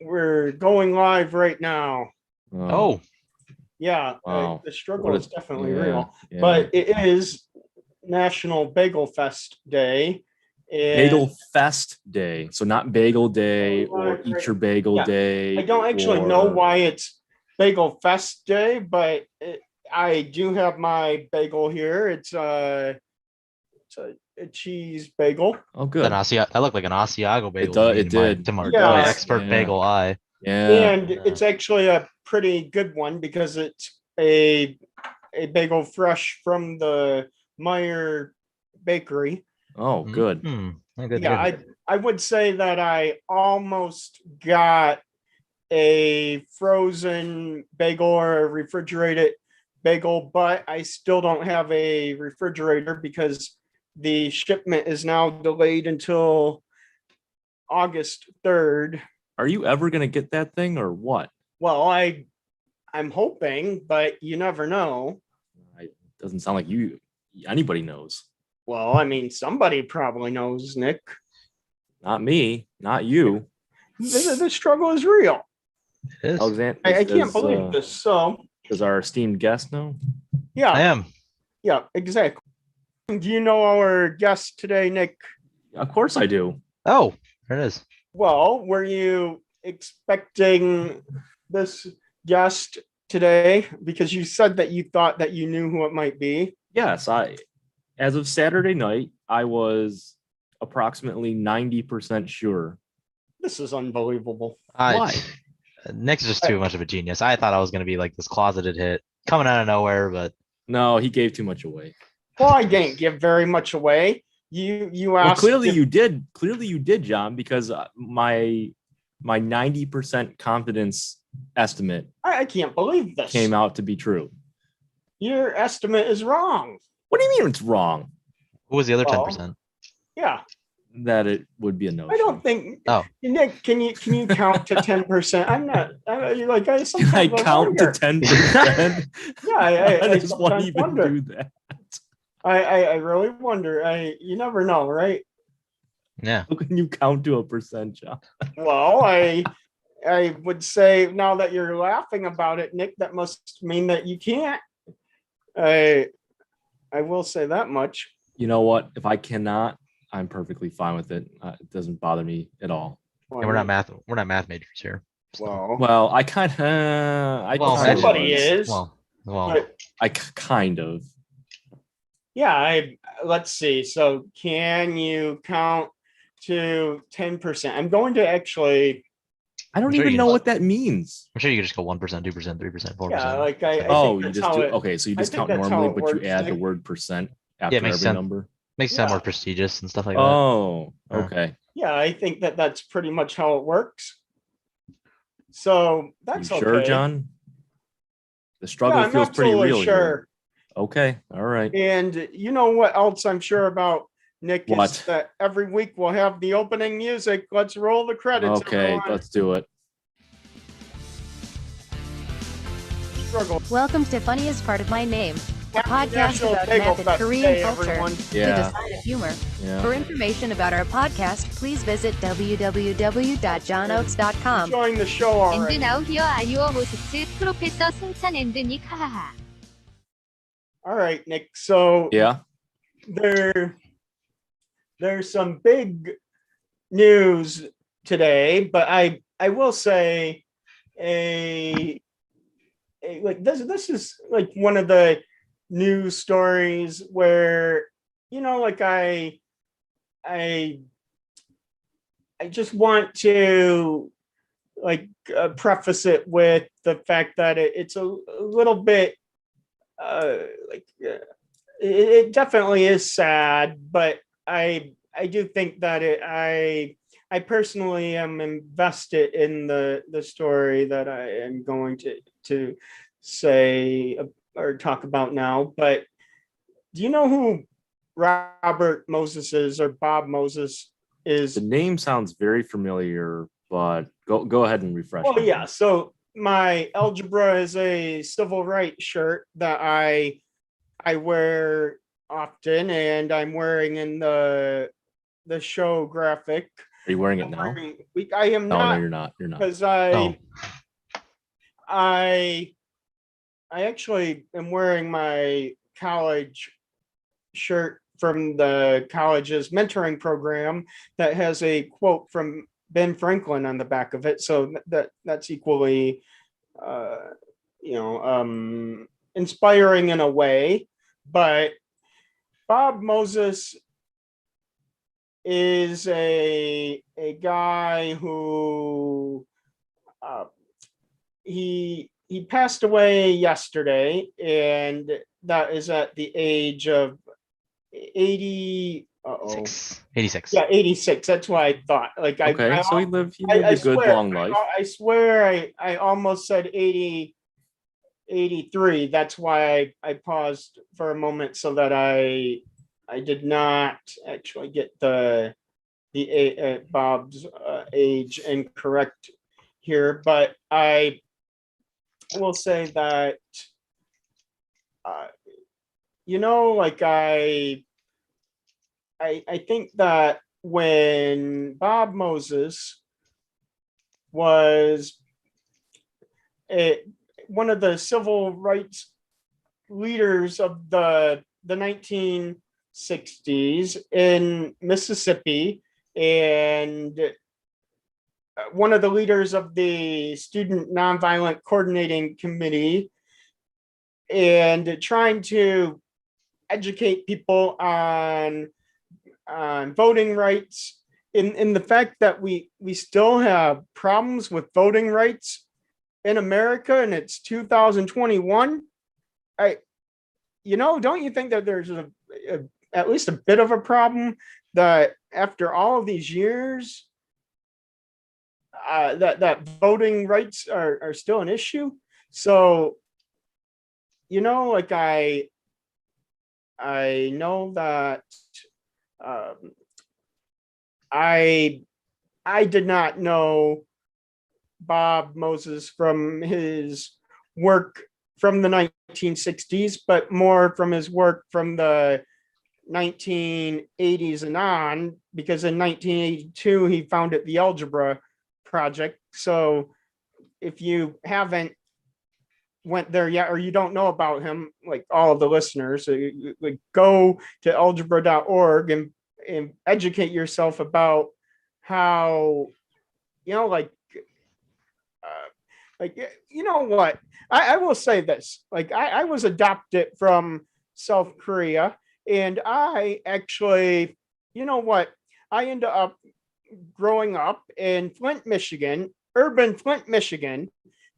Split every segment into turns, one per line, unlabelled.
we're going live right now.
Oh,
Yeah,
wow.
the struggle
What
is definitely
yeah,
real,
yeah.
but it is National Bagel Fest Day. And
Bagel Fest Day. So not Bagel Day or Eat Your Bagel
yeah, I
Day
don't actually know
or
why it's Bagel Fest Day, but I do have my bagel here. It's a cheese bagel.
oh
That
good.
That looked like an Asiago
It
bagel to
does
me,
it did.
to my
It
Yeah.
does.
expert
Yeah.
bagel eye.
Yeah.
And it's actually a pretty good one because it's a bagel fresh from the Meyer Bakery.
Oh, good.
Good,
Yeah,
good.
I would say that I almost got a frozen bagel or a refrigerated bagel, but I still don't have a refrigerator because the shipment is now delayed until August 3rd.
Are you ever gonna get that thing or what?
Well, I'm hoping, but you never know.
It doesn't sound like anybody knows.
Well, I mean, somebody probably knows, Nick.
Not me, not you.
The struggle is real.
It is.
Alexander,
I can't believe this. So,
does our esteemed guest know?
I
yeah,
am.
yeah, exactly. Do you know our guest today, Nick?
Of course I do.
Oh, there it is.
Well, were you expecting this guest today? Because you said that you thought that you knew who it might be.
Yes, as of Saturday night, I was approximately 90% sure.
This is unbelievable.
Why?
Nick's just too much of a genius. I thought I was going to be like this closeted hit coming out of nowhere, but
No, he gave too much away.
Well, I didn't give very much away. You asked.
Well, clearly you did. Clearly you did, John, because my 90% confidence estimate
I can't believe this
came out to be true.
Your estimate is wrong.
What do you mean it's wrong?
who was the other 10%?
Yeah,
That it would be a no.
I don't think.
Oh,
Nick, can you count to 10%? I'm not. Like I
Can
sometimes
I count to
wonder.
10%?
Yeah,
I just
sometimes
won't even
wonder.
do that.
I really wonder. You never know, right?
yeah.
How can you count to a percent, John?
Well, I would say now that you're laughing about it, Nick, that must mean that you can't. I will say that much.
You know what? If I cannot, I'm perfectly fine with it. It doesn't bother me at all.
Well,
We're not math majors here.
Well,
Well, I kind of,
somebody is.
Well,
But
kind of.
yeah, let's see. So can you count to 10%? I'm going to actually.
I don't
I'm sure
even
you
know
can-
what that means.
I'm sure you could just go 1%, 2%, 3%, 4%.
Yeah, like I
Oh,
think
you
that's
just
how
do
it.
okay. So you
I
just
think
count
that's how
normally,
it
but you
works,
add the
Nick.
word percent after
it makes
every
sense.
number.
Makes it sound
Yeah.
more prestigious and stuff like that.
Oh,
Yeah.
okay.
Yeah, I think that's pretty much how it works. So that's
You sure,
okay.
John? The struggle
I'm
feels pretty
absolutely
real
sure.
here. Okay, all right.
And you know what else I'm sure about, Nick,
What?
is that every week we'll have the opening music. Let's roll the credits.
Okay,
everyone.
let's do it.
Struggle.
Welcome to Funniest Part of My Name, a
Happy
podcast
National
about
Bagel
meth and
Fest
Korean
Day,
culture
everyone.
to
Yeah,
the side of humor. For
yeah.
information about our podcast, please visit www.johnoaks.com.
Enjoying the show already.
앤드 나우 히어 아유어 호스트 프로페서 승찬 앤드 닉 하하하.
All right, Nick. So
Yeah.
there's some big news today, but I will say like this is like one of the news stories where like I just want to like preface it with the fact that it's a little bit it definitely is sad, but I do think that I personally am invested in the story that I am going to say or talk about now. But do you know who Robert Moses is, or Bob Moses is?
The name sounds very familiar, but go ahead and refresh.
Oh
me.
yeah, so my algebra is a civil rights shirt that I wear often, and I'm wearing in the show graphic.
Are you wearing it now?
I am
No, no,
not,
you're not. You're not.
because
Oh,
I actually am wearing my college shirt from the college's mentoring program that has a quote from Ben Franklin on the back of it. So that's equally, uh, inspiring in a way. But Bob Moses is a guy who he passed away yesterday, and that is at the age of 80.
86.
Yeah, 86. That's what I thought. Like
Okay, so he lived
I
a good
swear,
long life.
I swear I almost said 80, 83. That's why I paused for a moment so that I did not actually get the Bob's age incorrect here, but I will say that like I think that when Bob Moses was one of the civil rights leaders of the 1960s in Mississippi, and one of the leaders of the Student Nonviolent Coordinating Committee, and trying to educate people on voting rights, in the fact that we still have problems with voting rights in America, and it's 2021. Don't you think that there's at least a bit of a problem that after all of these years, that voting rights are still an issue? So, like I know that I did not know Bob Moses from his work from the 1960s, but more from his work from the 1980s and on, because in 1982 he founded the Algebra Project. So if you haven't went there yet, or you don't know about him, like all of the listeners, like go to algebra.org and educate yourself about how, what, I will say this, like I was adopted from South Korea, and I actually, I ended up growing up in Flint, Michigan, urban Flint, Michigan,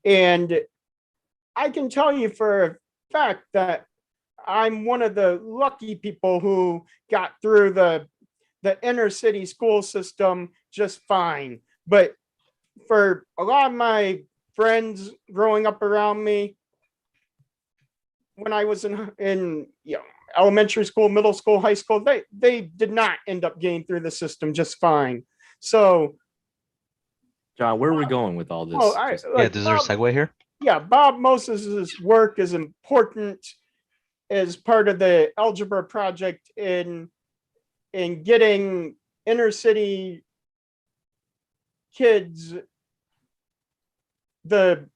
and I can tell you for a fact that I'm one of the lucky people who got through the inner city school system just fine. But for a lot of my friends growing up around me, when I was in elementary school, middle school, high school, they did not end up getting through the system just fine. So,
John, where are we going with all this?
well,
Is there a segue here?
Yeah, Bob Moses's work is important as part of the Algebra Project in getting inner city kids the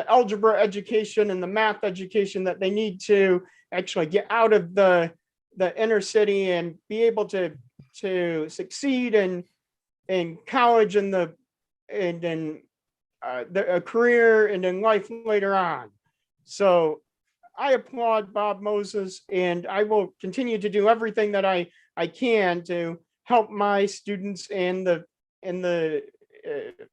algebra education and the math education that they need to actually get out of the inner city and be able to succeed in college and in a career and in life later on. So I applaud Bob Moses, and I will continue to do everything that I can to help my students and the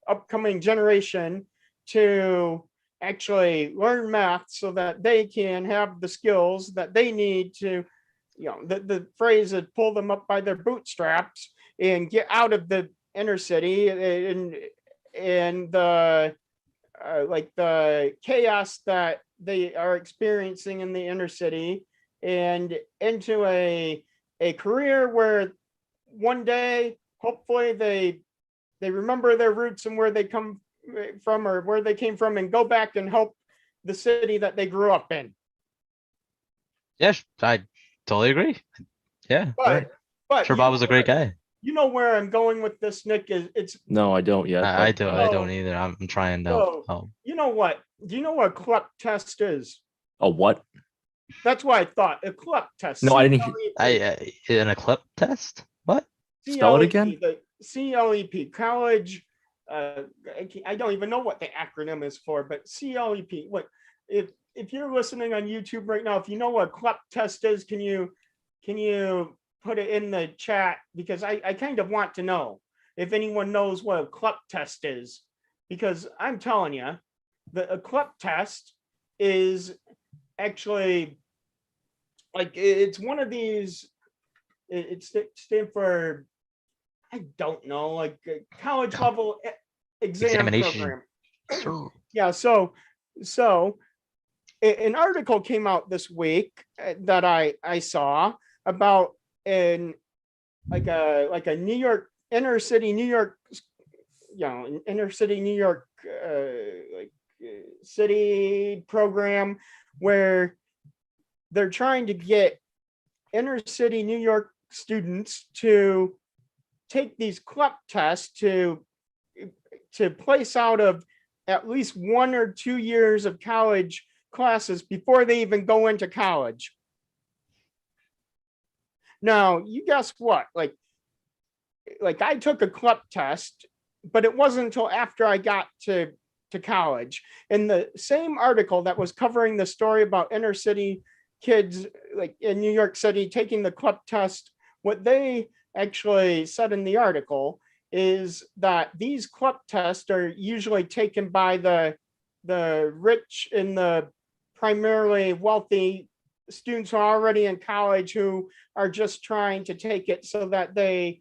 upcoming generation to actually learn math so that they can have the skills that they need to, the phrase is pull them up by their bootstraps and get out of the inner city and the the chaos that they are experiencing in the inner city, and into a career where one day hopefully they remember their roots and where they come from, or where they came from, and go back and help the city that they grew up in.
Yes, I totally agree. Yeah,
But
sure, Bob was a great guy.
you know where I'm going with this, Nick, is it's
No, I don't yet.
I
but,
don't. I don't either. I'm trying to.
so
Oh,
you know what? Do you know what a CLEP test is?
a what?
That's what I thought. A CLEP test.
No, I didn't hear-
an eclipse test? What?
Spell it again?
The CLEP, college. I don't even know what the acronym is for, but CLEP. What if you're listening on YouTube right now? If you know what a CLEP test is, can you put it in the chat? Because I kind of want to know if anyone knows what a CLEP test is, because I'm telling you, a CLEP test is actually like it's one of these. It stands for, I don't know, like a college level exam
Examination.
program. Yeah, so an article came out this week that I saw about an like a New York inner city New York, inner city New York city program where they're trying to get inner city New York students to take these CLEP tests to place out of at least 1 or 2 years of college classes before they even go into college. Now, you guess what? Like I took a CLEP test, but it wasn't until after I got to college. In the same article that was covering the story about inner city kids like in New York City taking the CLEP test, what they actually said in the article is that these CLEP tests are usually taken by the rich and the primarily wealthy students who are already in college who are just trying to take it so that they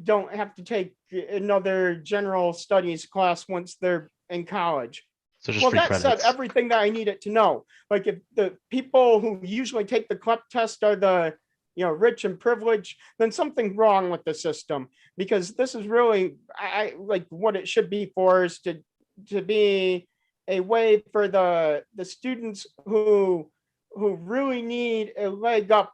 don't have to take another general studies class once they're in college.
So just
Well,
free
that said
credits.
everything that I needed to know. Like if the people who usually take the CLEP test are the rich and privileged, then something's wrong with the system, because this is really I like what it should be for is to be a way for the students who really need a leg up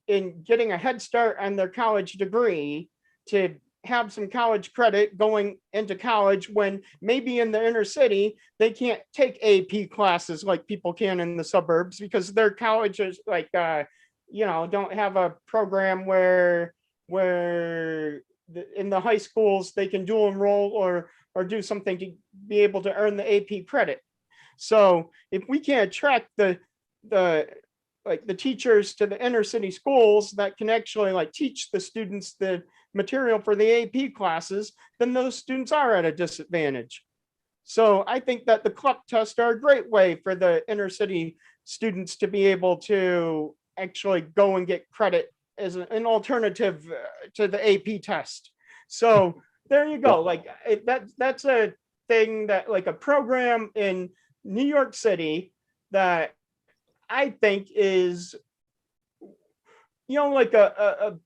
in getting a head start on their college degree to have some college credit going into college, when maybe in the inner city they can't take AP classes like people can in the suburbs because their colleges like don't have a program where in the high schools they can dual enroll or do something to be able to earn the AP credit. So if we can't attract the teachers to the inner city schools that can actually like teach the students the material for the AP classes, then those students are at a disadvantage. So I think that the CLEP tests are a great way for the inner city students to be able to actually go and get credit as an alternative to the AP test. So there you go. Like that's a thing that like a program in New York City that I think is like a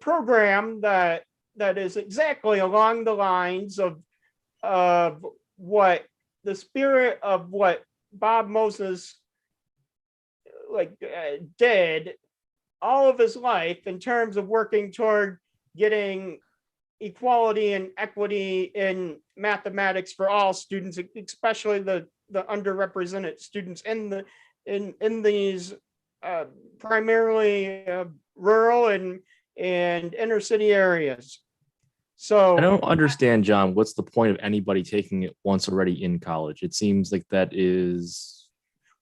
program that is exactly along the lines of what the spirit of what Bob Moses did all of his life in terms of working toward getting equality and equity in mathematics for all students, especially the underrepresented students in these primarily rural and inner city areas. So
I don't understand, John. What's the point of anybody taking it once already in college? It seems like that is.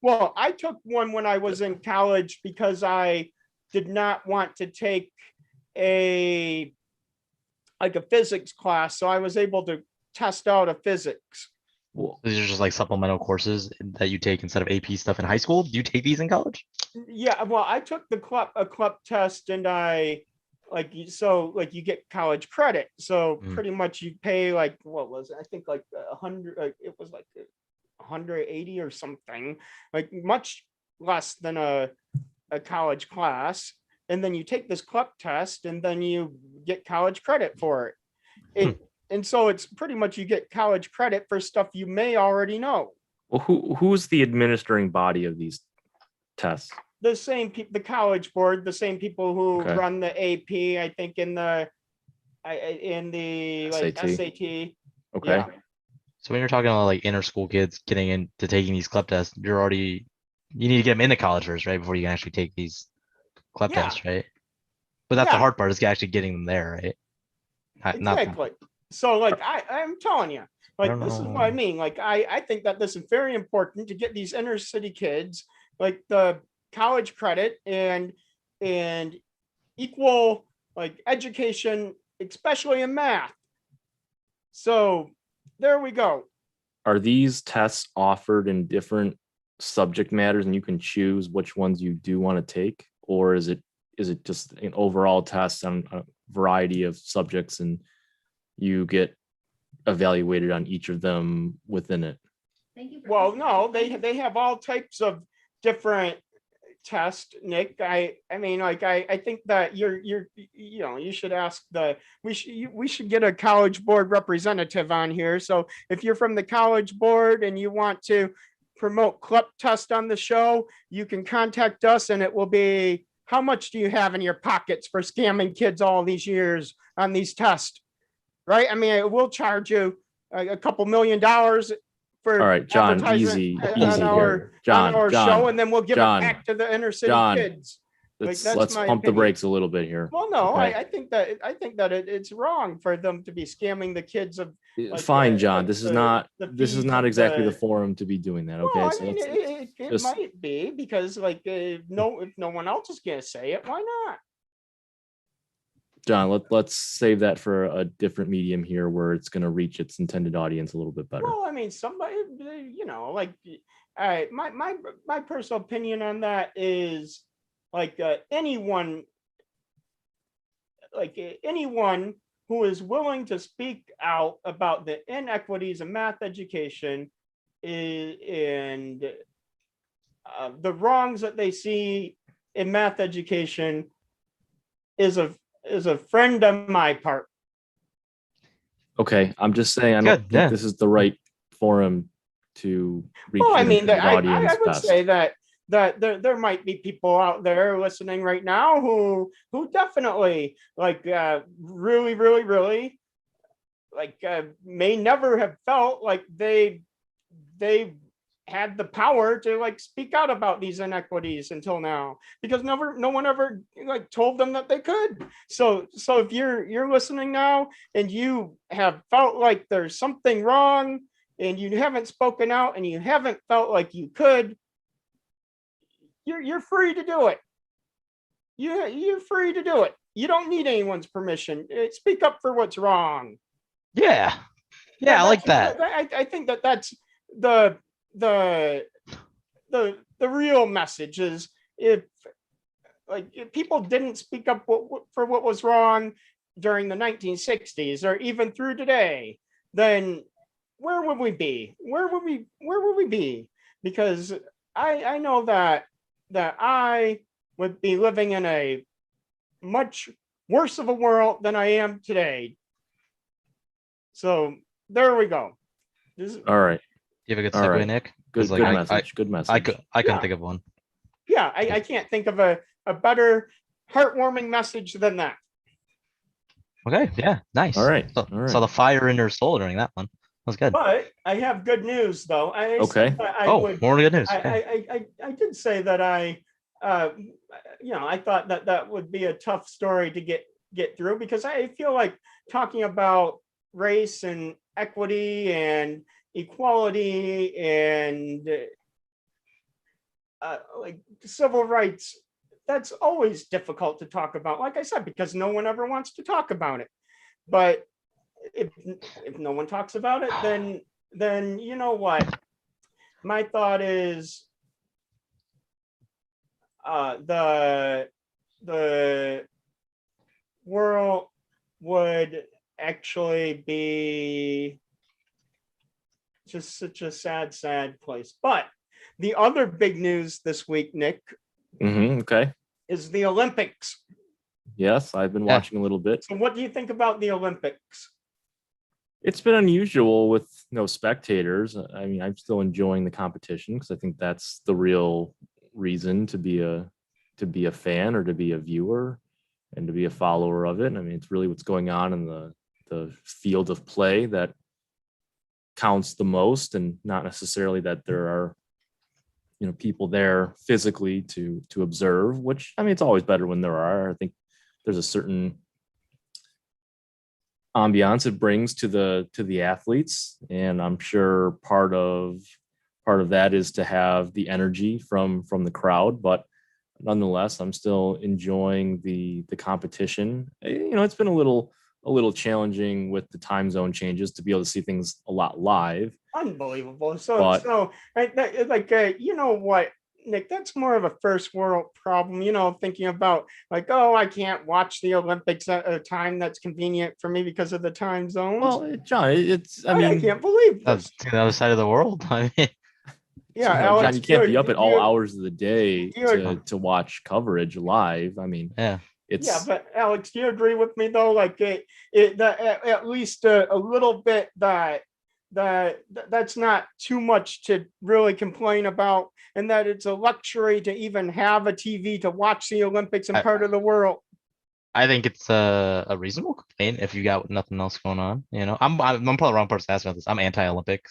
Well, I took one when I was in college because I did not want to take a physics class, so I was able to test out a physics.
Well,
These are just like supplemental courses that you take instead of AP stuff in high school. Do you take these in college?
Yeah, well, I took a CLEP test, and you get college credit. So pretty much you pay like, what was it? I think like 100. It was like 180 or something, like much less than a college class. And then you take this CLEP test, and then you get college credit for it. And so it's pretty much you get college credit for stuff you may already know.
well, who's the administering body of these tests?
The same people, the college board, the same people who
Okay.
run the AP, I think in the in the like
SAT.
SAT.
Okay.
Yeah.
So when you're talking about like inner school kids getting into taking these CLEP tests, you need to get them into college first, right? Before you can actually take these CLEP
Yeah.
tests, right? But that's the
Yeah.
hard part is actually getting them there, right? Not
Exactly. So like I'm telling you, like
don't
this is what I
know.
mean. Like I think that this is very important to get these inner city kids like the college credit and equal like education, especially in math. So there we go.
Are these tests offered in different subject matters and you can choose which ones you do want to take? Or is it just an overall test on a variety of subjects and you get evaluated on each of them within it?
Well, no, they have all types of different tests, Nick. I mean, like I think that you should ask we should get a college board representative on here. So if you're from the college board and you want to promote CLEP test on the show, you can contact us and it will be, how much do you have in your pockets for scamming kids all these years on these tests? Right? I mean, we'll charge you a couple $1 million for
All right, John,
advertising
easy
on
here.
our
John,
show, and then we'll give
John,
it back to the inner city
John,
kids. Like, that's
let's
my
pump the
opinion.
brakes a little bit here.
Well, no,
okay?
I think that it's wrong for them to be scamming the kids of. Like,
Fine, John.
like
this is
the-
not
the
this is
feeds
not
of
exactly the
the-
forum to be doing that. Okay,
Well, I
so
mean,
let's
it
just-
might be because like if no one else is gonna say it, why not?
John, let's save that for a different medium here where it's going to reach its intended audience a little bit better.
Well, I mean, somebody, like, my personal opinion on that is like anyone who is willing to speak out about the inequities of math education and the wrongs that they see in math education is a friend on my part.
Okay, I'm just saying I don't
Good,
think
yeah.
this is the right forum to reach
Well, I
the
mean,
intended
I
audience
would
best.
say that there might be people out there listening right now who definitely like really like may never have felt like they had the power to like speak out about these inequities until now, because no one ever like told them that they could. So if you're listening now and you have felt like there's something wrong and you haven't spoken out and you haven't felt like you could, you're free to do it. You're free to do it. You don't need anyone's permission. Speak up for what's wrong.
Yeah. Yeah, I like that.
I think that's the real message is if people didn't speak up for what was wrong during the 1960s or even through today, then where would we be? Where would we be? Because I know that I would be living in a much worse of a world than I am today. So there we go.
All right,
You have a good
All
segue,
right.
Nick?
good
'Cause, like,
message. Good message.
I couldn't
Yeah.
think of one.
Yeah, I can't think of a better heartwarming message than that.
Okay, yeah, nice.
All right,
So,
all right.
saw the fire in your soul during that one. That was good.
But I have good news though. I
Okay.
said that I
Oh,
would,
more good news. Okay.
I did say that I thought that would be a tough story to get through, because I feel like talking about race and equity and equality and like civil rights, that's always difficult to talk about, like I said, because no one ever wants to talk about it. But if no one talks about it, then you know what? My thought is the world would actually be just such a sad place. But the other big news this week, Nick,
Okay.
is the Olympics.
Yes, I've been
Yeah.
watching a little bit.
So what do you think about the Olympics?
It's been unusual with no spectators. I mean, I'm still enjoying the competition because I think that's the real reason to be a fan or to be a viewer. and to be a follower of it. I mean, it's really what's going on in the field of play that counts the most, and not necessarily that there are, you know, people there physically to observe, which, I mean, it's always better when there are. I think there's a certain ambiance it brings to the athletes, and I'm sure part of that is to have the energy from the crowd. But nonetheless, I'm still enjoying the competition. You know, it's been a little challenging with the time zone changes to be able to see things a lot live.
Unbelievable. So,
But-
you know what, Nick, that's more of a first world problem, you know, thinking about like, oh, I can't watch the Olympics at a time that's convenient for me because of the time zones.
Well, John, it's I
I
mean,
can't believe
That's
this.
to the other side of the world. I mean,
Yeah,
you know,
Alex,
John, you can't be
do-
up at
do
all
you-
hours of the day
do you-
to watch coverage live. I mean,
yeah.
it's
Yeah, but Alex, do you agree with me though? Like at least a little bit that's not too much to really complain about, and that it's a luxury to even have a TV to watch the Olympics in
I-
part of the world.
I think it's a reasonable complaint if you got nothing else going on. You know, I'm probably the wrong person to ask about this. I'm anti-Olympic.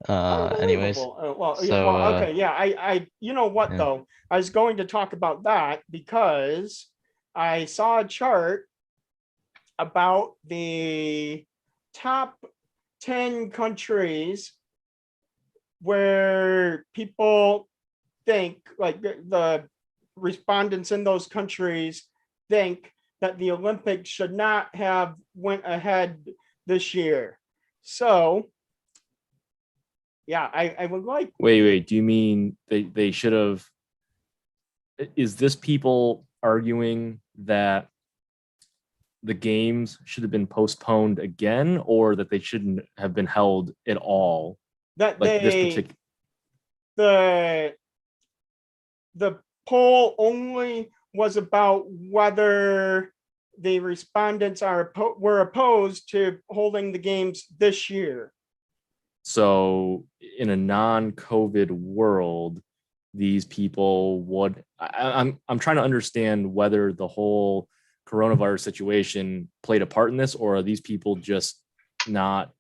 Anyways,
Unbelievable. Well,
so,
okay, yeah, you know what
yeah.
though? I was going to talk about that because I saw a chart about the top 10 countries where people think, like the respondents in those countries think that the Olympics should not have went ahead this year. So yeah, I would like.
wait, do you mean they should have? Is this people arguing that the games should have been postponed again, or that they shouldn't have been held at all?
That
Like this
they
particular.
the poll only was about whether the respondents were opposed to holding the games this year.
So in a non-COVID world, these people would. I'm trying to understand whether the whole coronavirus situation played a part in this, or are these people just not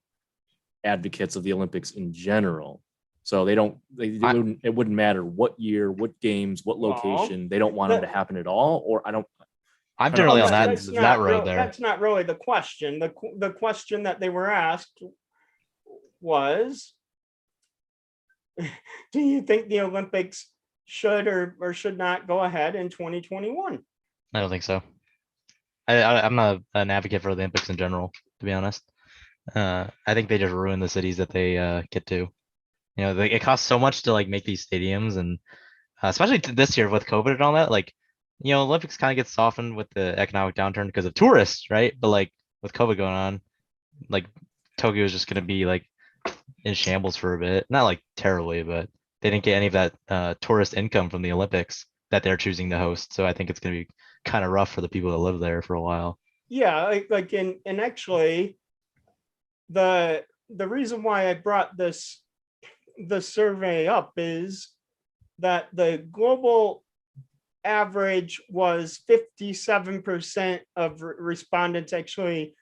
advocates of the Olympics in general? So they don't. It wouldn't matter what year, what games, what
Well,
location. They don't want them to happen at all, or I don't.
I'm
I don't
generally
know.
on that
That's
that
not
road
real-
there.
That's not really the question. The question that they were asked was, do you think the Olympics should or should not go ahead in 2021?
I don't think so. I'm not an advocate for the Olympics in general, to be honest. I think they just ruin the cities that they get to. You know, it costs so much to like make these stadiums, and especially this year with COVID and all that. Like, you know, Olympics kind of gets softened with the economic downturn because of tourists, right? But like with COVID going on, like Tokyo is just gonna be like in shambles for a bit. Not like terribly, but they didn't get any of that tourist income from the Olympics that they're choosing to host. So I think it's gonna be kind of rough for the people that live there for a while.
Yeah, and actually, the reason why I brought the survey up is that the global average was 57% of respondents actually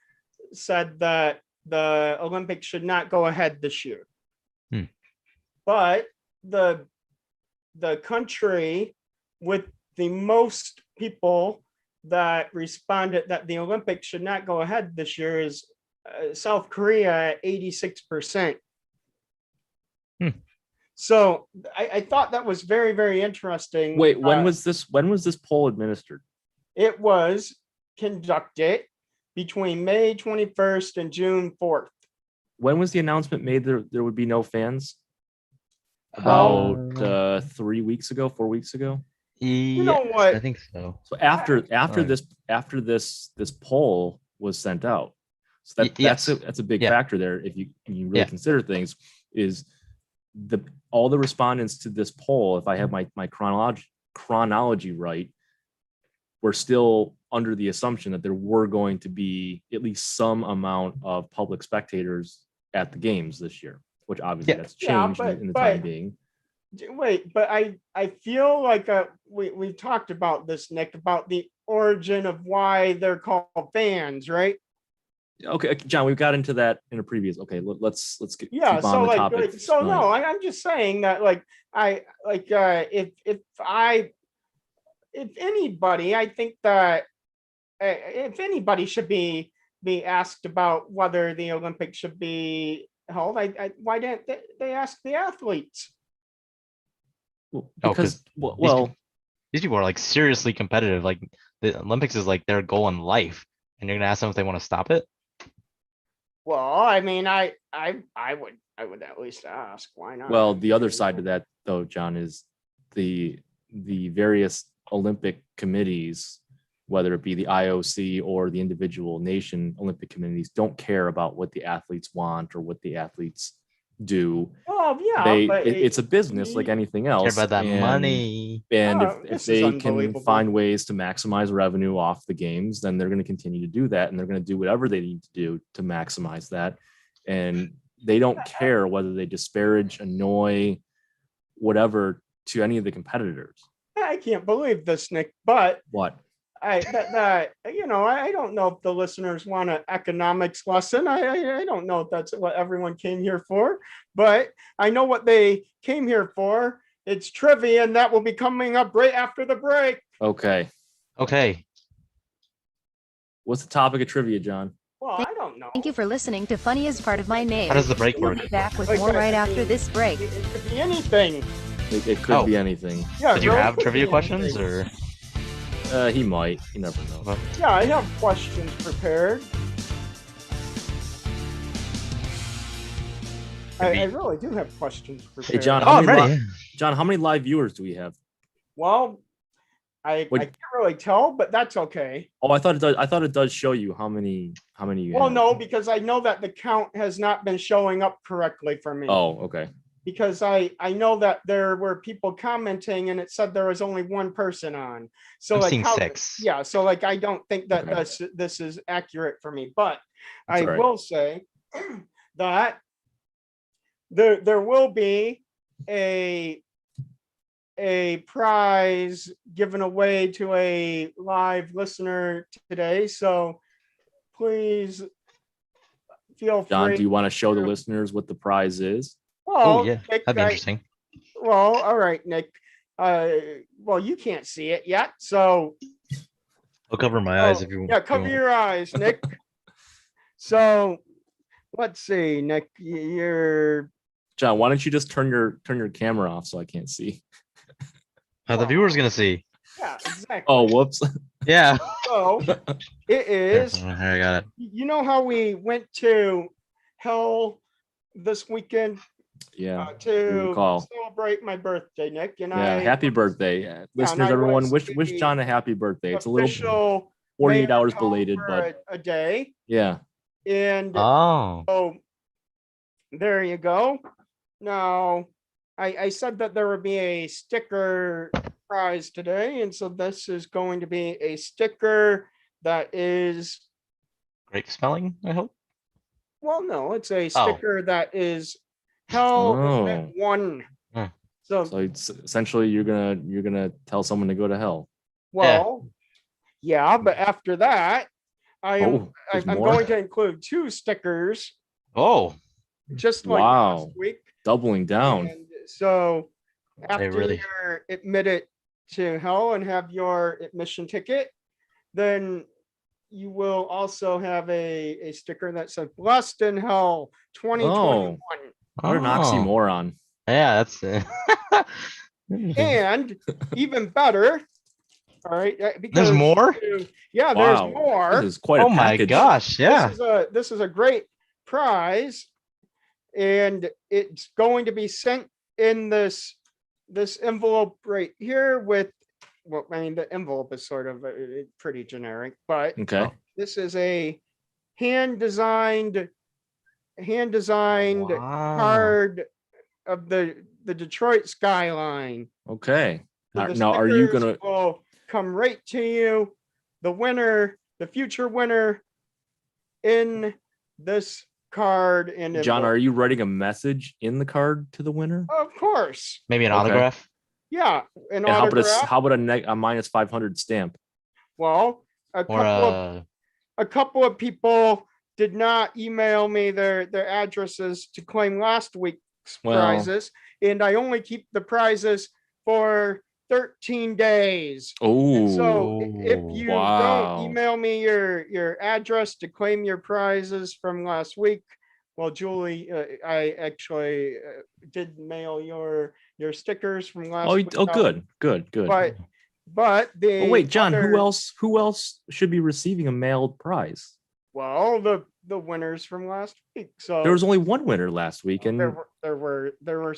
said that the Olympics should not go ahead this year. But the country with the most people that responded that the Olympics should not go ahead this year is South Korea at 86%. So I thought that was very, very interesting.
Wait, when was this poll administered?
It was conducted between May 21st and June 4th.
When was the announcement made there would be no fans? About 3 weeks ago, 4 weeks ago.
You know
Yes,
what?
I think so.
So after
Right.
this poll was sent out. So
Yes.
that's a big
Yeah.
factor there. If you really
Yeah.
consider things, is all the respondents to this poll, if I have my chronology right, we're still under the assumption that there were going to be at least some amount of public spectators at the games this year, which obviously
Yeah.
that's
Yeah,
changed in the
but-
time being.
Wait, but I feel like we talked about this, Nick, about the origin of why they're called fans, right?
Okay, John, we got into that in a previous. Okay, let's keep
Yeah,
on
so
the
like,
topic.
so
tonight.
no, I'm just saying that like if anybody, I think that if anybody should be asked about whether the Olympics should be held, why didn't they ask the athletes?
Well,
Oh, 'cause
because well,
These people are like seriously competitive. Like the Olympics is like their goal in life, and you're gonna ask them if they want to stop it.
Well, I mean, I would at least ask. Why not?
well, the other side to that though, John, is the various Olympic committees, whether it be the IOC or the individual nation Olympic committees, don't care about what the athletes want or what the athletes do.
Oh yeah, but
It's a business like anything
Care
else.
about that
and-
money.
And
Oh,
if
this is
they can
unbelievable.
find ways to maximize revenue off the games, then they're going to continue to do that. And they're going to do whatever they need to do to maximize that. And they don't care whether they disparage, annoy, whatever to any of the competitors.
I can't believe this, Nick. But
What?
I don't know if the listeners want an economics lesson. I don't know if that's what everyone came here for, but I know what they came here for. It's trivia, and that will be coming up right after the break.
Okay.
Okay.
What's the topic of trivia, John?
Well, I don't know.
Thank you for listening to Funny is Part of My Name.
How does the break
We'll
work?
be back with
Like
more
that,
right
I
after
mean,
this break.
It could be anything.
It could
Oh.
be anything.
Yeah,
Did you
really
have
could
trivia
be
questions
anything.
or?
He might. You never know.
Yeah, I have questions prepared. I really do have questions prepared.
John,
Oh,
how
I'm
many
ready.
John, how many live viewers do we have?
Well, I
What-
can't really tell, but that's okay.
Oh, I thought it does. I thought it does show you how many you
Well,
have.
no, because I know that the count has not been showing up correctly for me.
Oh, okay.
Because I know that there were people commenting and it said there was only one person on. So
I'm
like
seeing
how,
6.
yeah, so like I don't think that
Okay.
this is accurate for me, but
That's
I
all right.
will say that there will be a prize given away to a live listener today. So please feel
John,
free.
do you want to show the listeners what the prize is?
Oh
Well,
yeah,
Nick,
that'd be interesting.
well, all right, Nick. Well, you can't see it yet, so
I'll cover my eyes
oh,
if you.
yeah,
if you
cover
want.
your eyes, Nick. So let's see, Nick. You're
John, why don't you just turn your camera off so I can't see?
The viewer's gonna see.
yeah, exactly.
Oh, whoops.
Yeah.
So it
Here,
is.
here, I got it.
You know how we went to hell this weekend
Yeah.
to
recall.
celebrate my birthday, Nick, and
Yeah.
I
Happy birthday. Listeners,
I
everyone,
was
wish
the
John a happy birthday. It's a little
official
48
mayor
hours
of hell
belated,
for
but
a day,
yeah.
and
Oh.
so there you go. Now, I said that there would be a sticker prize today, and so this is going to be a sticker that is,
Great spelling, I hope.
well, no, it's a
Oh.
sticker that is Hell
Oh.
1.
Hmm.
So,
So it's essentially you're gonna tell someone to go to hell.
well, yeah, but after that,
Oh, there's
I'm
more?
going to include 2 stickers,
Oh,
just like
Wow.
last week.
Doubling down.
And so after
really-
you're admitted to hell and have your admission ticket, then you will also have a sticker that says blessed in hell 2021.
What an
Oh.
oxymoron.
Yeah, that's.
And even better, all right, because
There's more.
yeah,
Wow.
there's more.
This is quite a
Oh my
package.
gosh! Yeah.
This is a great prize, and it's going to be sent in this envelope right here with, well, I mean, the envelope is sort of pretty generic, but
Okay.
this is a hand designed
Wow.
card of the Detroit skyline.
Okay.
So
Now,
the
now are you
stickers
gonna
will come right to you, the winner, the future winner, in this card. And
John, are you writing a message in the card to the winner?
of course,
Maybe an
Okay.
autograph.
yeah, an
And how about
autograph.
how about a -500 stamp?
Well,
Or
a couple of people did not email me their addresses to claim last week's
Well-
prizes, and I only keep the prizes for 13 days. And so
Oh,
if you
wow.
don't email me your address to claim your prizes from last week, well, Julie, I actually did mail your stickers from last
Oh,
week. out,
good.
But the
Oh, wait, John,
other-
who else should be receiving a mailed prize?
Well, the winners from last week. So
There was only one winner last week, and
there were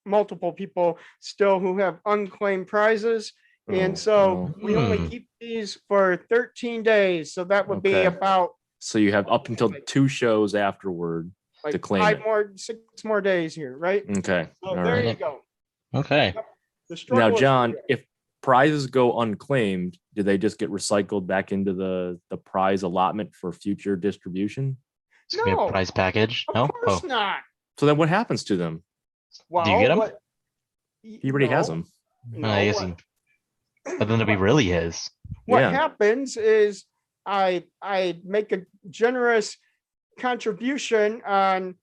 multiple people still who have unclaimed prizes, and so we only
Hmm.
keep these for 13 days. So that would be
Okay.
about
so you have up until 2 shows afterward.
like
To claim it.
6 more days here, right?
Okay.
So
All
there
right.
you go.
okay.
The
Now,
struggle is
John,
real.
if prizes go unclaimed, do they just get recycled back into the prize allotment for future distribution?
It's gonna be
No,
a prize package.
of
No.
course
Oh,
not.
So then what happens to them?
Well,
get 'em?
what-
He already has
no,
them.
no,
I guess.
what-
But then it'll be really his.
what
Yeah.
happens is I make a generous contribution on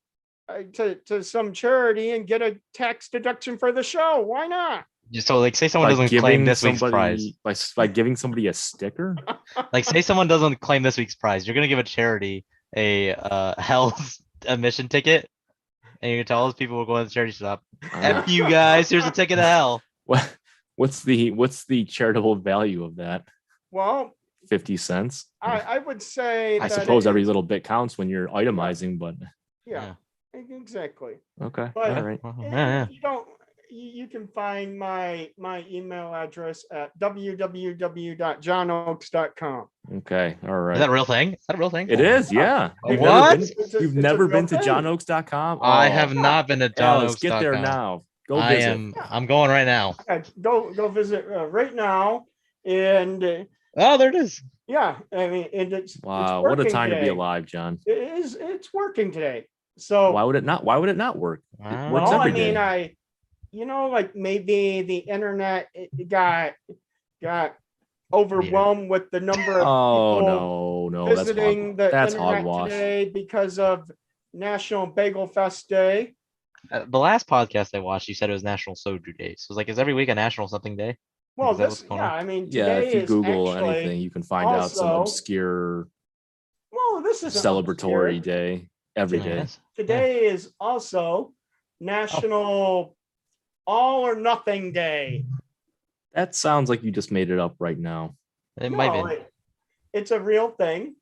to some charity and get a tax deduction for the show. Why not?
So like, say someone
By
doesn't claim
giving
this week's prize.
somebody by giving somebody a sticker?
Like, say someone doesn't claim this week's prize, you're gonna give a charity a Hell's admission ticket, and you're gonna tell those people we're going to the charity shop.
Uh,
F you guys, here's a ticket to hell.
what what's the charitable value of that?
Well,
50 cents?
I would say
I
that
suppose
it-
every little bit counts when you're itemizing, but
yeah, exactly.
okay.
But-
All right.
Yeah, yeah.
You don't. You can find my email address at www.johnoaks.com.
Okay. All
Is
right.
that a real thing? Is that a real thing?
It is, yeah. You've
What?
never been, you've never been to johnoaks.com?
I have not been to John
Alice, get there now. Go
I
visit.
am. I'm going right now.
Go visit right now, and
Oh, there it is.
yeah, I mean, and it's
Wow,
it's
what a
working
time to be
today.
alive, John.
It is. It's working today. So
Why would it not? Why would it not work?
Wow.
works
well, I
every
mean,
day.
like maybe the internet it got overwhelmed with the number of
Oh
people
no, that's
visiting the
that's
internet
hogwash.
today because of National Bagel Fest Day.
The last podcast I watched, you said it was National Soju Day. So it's like, is every week a National something day?
Well,
Is that
this
what's going
yeah,
on?
I mean,
Yeah,
today
if you
is
Google
actually,
anything, you can find out some
also
obscure
Well, this is
celebratory day every
I
day.
guess.
Today is also National All or Nothing Day.
That sounds like you just made it up right now.
It might
No,
be.
it's a real thing.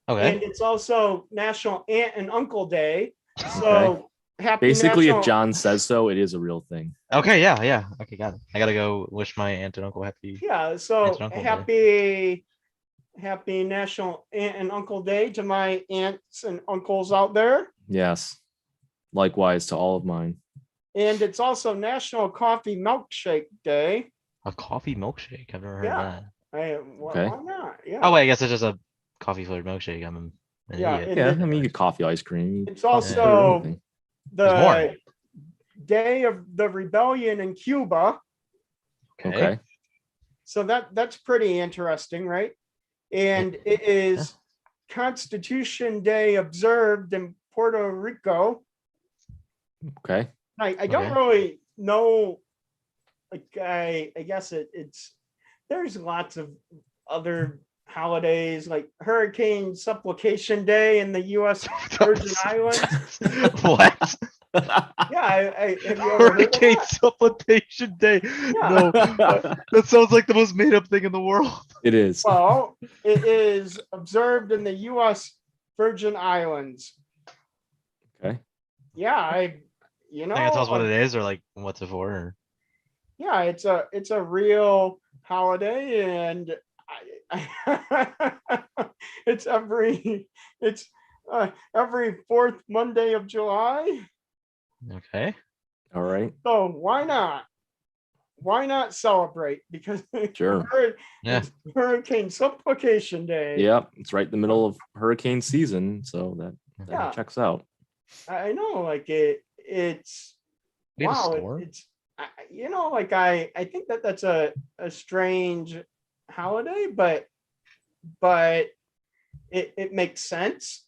Okay.
And it's also National Aunt and Uncle Day. So happy
Basically,
National,
if John says so, it is a real thing.
Okay. Yeah. Yeah. Okay. Got it. I gotta go wish my aunt and uncle happy.
Yeah, so
Aunt and Uncle Day.
happy National Aunt and Uncle Day to my aunts and uncles out there.
Yes. Likewise to all of mine.
And it's also National Coffee Milkshake Day.
A coffee milkshake. I've never heard
Yeah.
of that.
Okay.
Why not? Yeah.
Oh wait, I guess it's just a coffee flavored milkshake. I'm an
Yeah,
idiot.
and
Yeah,
it-
I mean, you get coffee, ice cream.
it's
you
also
do anything.
There's more.
the day of the rebellion in Cuba.
Okay.
So that's pretty interesting, right? And it is Constitution Day observed in Puerto Rico.
Okay.
I don't
Okay.
really know. Like I guess it's there's lots of other holidays like Hurricane Supplication Day in the U.S. Virgin Islands.
What?
Yeah, I have you ever heard of
Hurricane
that?
Supplication Day.
Yeah.
No, that sounds like the most made up thing in the world.
It is.
Well, it is observed in the U.S. Virgin Islands.
Okay.
Yeah, you know,
Can you tell us what it is or like what's it for? Or...
yeah, it's a real holiday, and it's every fourth Monday of July.
Okay.
All right.
So why not? Why not celebrate? Because
Sure.
Yeah.
it's Hurricane Supplication Day.
Yep. It's right in the middle of hurricane season. So that
Yeah.
checks out.
I know, like it's
We have a
wow,
store?
it's like I think that's a strange holiday, but but it makes sense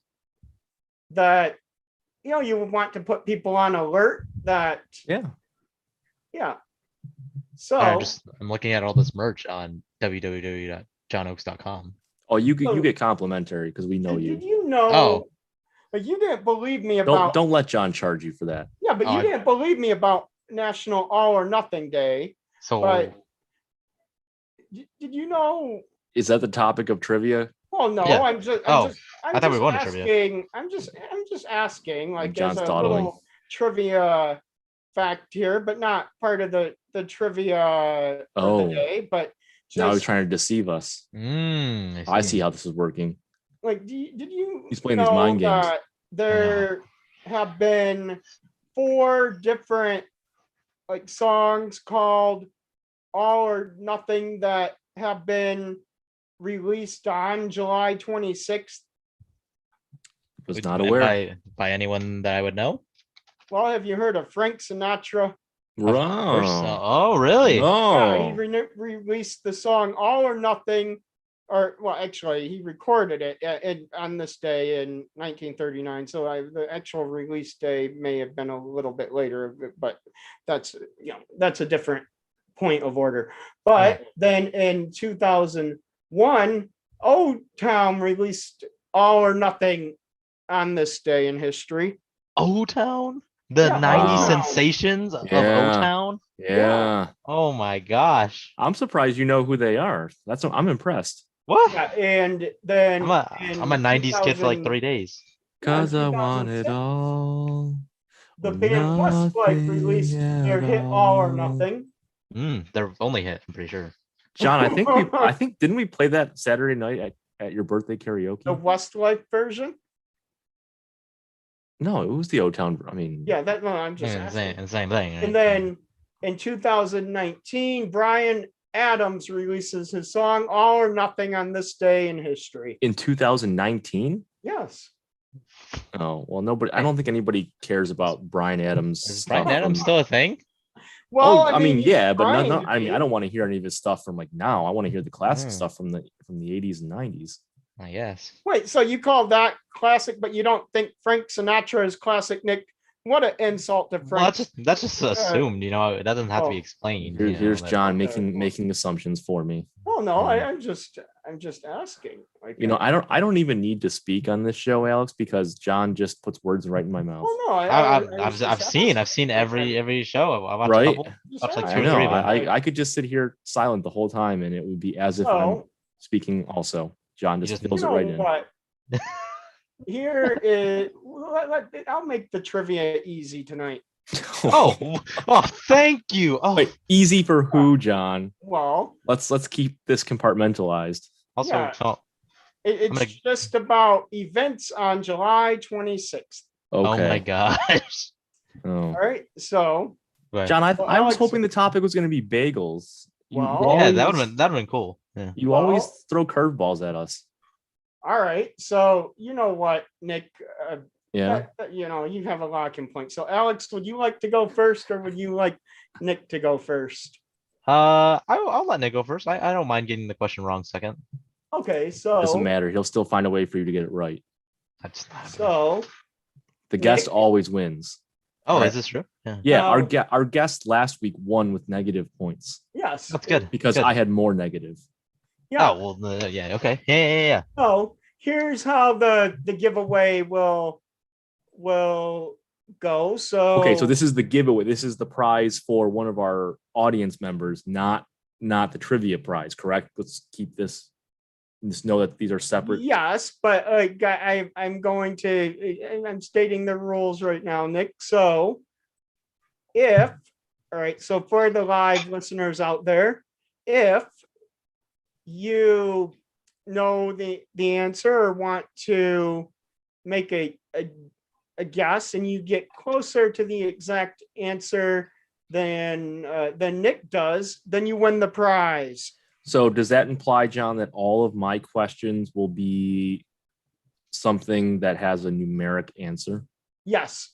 that, you would want to put people on alert that,
Yeah.
yeah.
Yeah,
So,
I'm looking at all this merch on www.johnoaks.com.
Oh, you get
So-
complimentary because we know
did
you.
you know,
Oh.
but you didn't believe me
Don't
about,
don't let John charge you for that.
yeah, but
Oh,
you
I-
didn't believe me about National All or Nothing Day.
So
But did you know?
Is that the topic of trivia?
Well, no,
Yeah.
I'm just,
Oh,
I'm
I thought we
just
wanted trivia.
asking. I'm just asking, like,
John's
as a
dawdling.
little trivia fact here, but not part of the trivia for
Oh.
the day. But
Now he's
just
trying to deceive us. I see how this is working.
like, did you
He's playing these
know
mind games.
that there have been 4 different like songs called All or Nothing that have been released on July 26th?
Was not aware.
by anyone that I would know.
Well, have you heard of Frank Sinatra?
Of course.
Wow.
Oh, really?
Yeah, he
No.
released the song All or Nothing, or well, actually, he recorded it on this day in 1939. So the actual release day may have been a little bit later, but that's that's a different point of order. But then in 2001, O Town released All or Nothing on this day in history.
O-Town? The
Yeah,
90
O-Town.
sensations of
Yeah.
O-Town?
Yeah.
Oh my gosh.
I'm surprised you know who they are. I'm impressed.
What?
Yeah, and then
I'm a 90s kid for like 3 days.
Cause
in
I want it
2006,
all.
the
or
band Westlife released
nothing
their
at
hit All or
all.
Nothing.
Their only hit, I'm pretty sure.
John, I think didn't we play that Saturday night at your birthday karaoke?
The Westlife version.
No, it was the O Town. I mean,
Yeah, that no, I'm just
Yeah,
asking.
the same thing. right?
And then in 2019, Brian Adams releases his song All or Nothing on this day in history.
in 2019.
Yes.
Oh well, nobody. I don't think anybody cares about Brian Adams.
Is
stuff
Brian Adams
from-
still a thing?
Well,
I mean,
he's
yeah, but
trying
no,
to
I mean,
be.
I don't want to hear any of his stuff from like now. I want to hear the classic
Mm.
stuff from the 80s and 90s.
I guess.
Wait, so you call that classic, but you don't think Frank Sinatra is classic, Nick? What an insult to
Well,
Frank.
that's just assumed, you know, it doesn't have to be
Oh.
explained.
Here-
you know,
here's
that-
John
okay.
making assumptions for me.
Well, no,
Mm.
I'm just asking. Like,
You know, I don't even need to speak on this show, Alex, because John just puts words right in my mouth.
well, no,
I've seen every show. I watched a
Right?
couple. Watched like
I
2 or
know.
3 of them.
I could just sit here silent the whole time, and it would be as if I'm
So,
speaking. Also, John just
just-
fills
you
it
know
right in.
what? Here is, I'll make the trivia easy tonight.
Oh, thank you. Oh,
Wait, easy for who, John?
Well,
Let's keep this compartmentalized.
also,
yeah.
so-
it's
gonna-
just about events on July 26th.
oh my
Okay.
gosh.
Oh.
All right. So,
Right.
John, I
Well,
was
Alex-
hoping the topic was going to be bagels.
Well,
yeah,
always-
that would have been cool. Yeah.
You
Well-
always throw curveballs at us.
all right. So, you know what, Nick?
Yeah.
You have a lot of complaints. So, Alex, would you like to go first, or would you like Nick to go first?
I'll let Nick go first. I don't mind getting the question wrong second.
Okay. So,
Doesn't matter. He'll still find a way for you to get it right.
That's not
so
The guest
Nick-
always wins.
oh,
right.
is this true? Yeah.
Yeah,
No.
our guest last week won with negative points
yes,
That's good.
because
Good.
I had more negative.
Yeah.
Oh well, yeah. Okay. Yeah.
So here's how the giveaway will go. So
Okay, so this is the giveaway. This is the prize for one of our audience members, not the trivia prize, correct? Let's keep this. Just know that these are separate.
yes, but I'm going to I'm stating the rules right now, Nick. So all right, so for the live listeners out there, if you know the answer or want to make a guess and you get closer to the exact answer than Nick does, then you win the prize.
So does that imply, John, that all of my questions will be something that has a numeric answer?
Yes.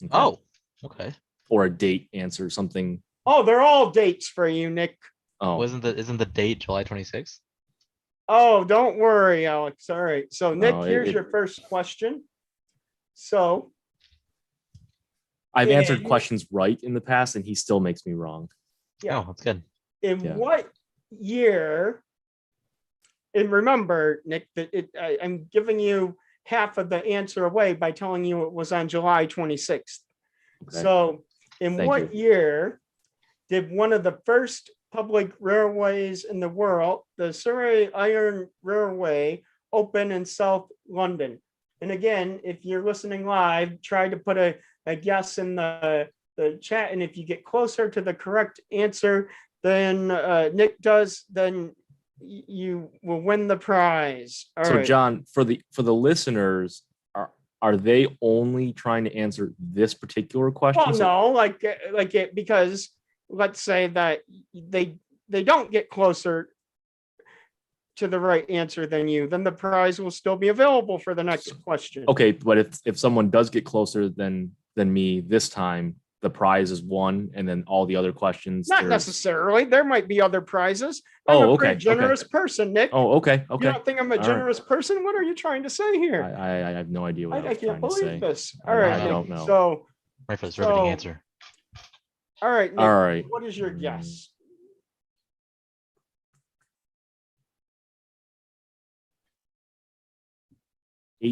Okay.
Oh. Okay.
Or a date answer, something.
Oh, they're all dates for you, Nick.
Oh,
Isn't the date July 26th?
Oh, don't worry, Alex. All right. So Nick,
No,
here's your first question. So
I've answered
in-
questions right in the past, and he still makes me wrong.
yeah,
Oh, that's good.
in
yeah.
what year? And remember, Nick, that I'm giving you half of the answer away by telling you it was on July 26th.
Okay.
So in
Thank
what year did one of the first public railways in the world, the Surrey Iron Railway, open in South London? And again, if you're listening live, try to put a guess in the chat. And if you get closer to the correct answer than Nick does, then you will win the prize. All
So
right.
John, for the listeners, are they only trying to answer this particular question?
Well,
So-
no, like it, because let's say that they don't get closer to the right answer than you, then the prize will still be available for the next question.
Okay, but if someone does get closer than me this time, the prize is one, and then all the other questions.
Not
there's-
necessarily. There might be other prizes. I'm
Oh,
a
okay,
pretty
okay.
generous person, Nick.
Oh, okay,
You
okay.
don't think I'm a
All right.
generous person? What are you trying to say here?
I have no idea what I
I
was
can't
trying to say.
believe this.
I-
All right,
I
Nick.
don't know.
So,
Right for this riveting
So-
answer.
all right, Nick,
All right.
what is your guess?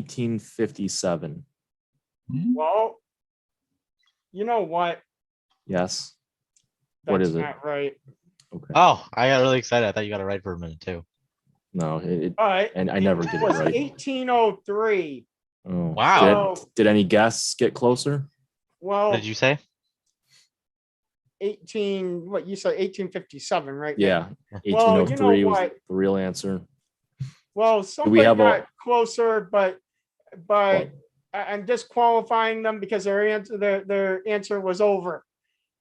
1857.
Well, you know what?
Yes.
That's
What is it?
not right.
Okay.
Oh, I got really excited. I thought you got it right for a minute too.
No,
But
and I never get
it
it
was
right.
1803.
Oh,
Wow.
Did any guests get closer?
Well,
What did you say?
18, what you said, 1857, right? Nick?
Yeah.
Well, you know
1803 was
what?
the real answer.
Well, somebody
have a-
got closer, but I'm disqualifying them because their answer was over.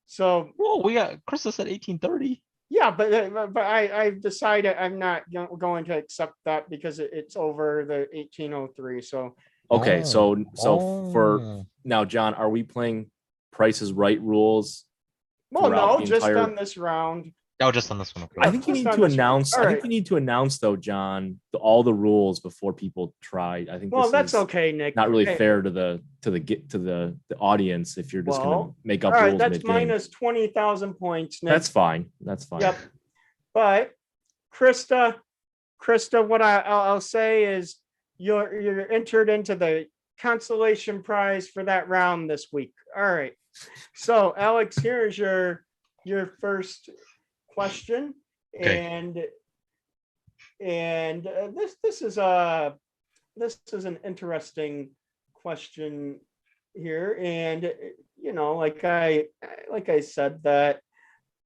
So
Whoa, we got Krista said 1830.
yeah, but I've decided I'm not going to accept that because it's over the 1803. So
Okay, so for
Oh.
now, John, are we playing Price is Right rules?
well,
Throughout
no,
the
just
entire-
on this round.
Oh, just on this one. Okay.
I think you
just
need
on
to
this one.
announce.
All
I think
right.
you need to announce though, John, all the rules before people try. I think
Well,
this
that's
is
okay, Nick.
not really
Hey,
fair to the audience if you're just
Well,
gonna make
All
up
right,
rules
that's
mid-game.
minus 20,000 points, Nick.
That's fine. That's fine.
Yep. But Krista, what I'll say is you're entered into the consolation prize for that round this week. All right. So Alex, here's your first question,
Okay.
and this is an interesting question here, and you know, like I said that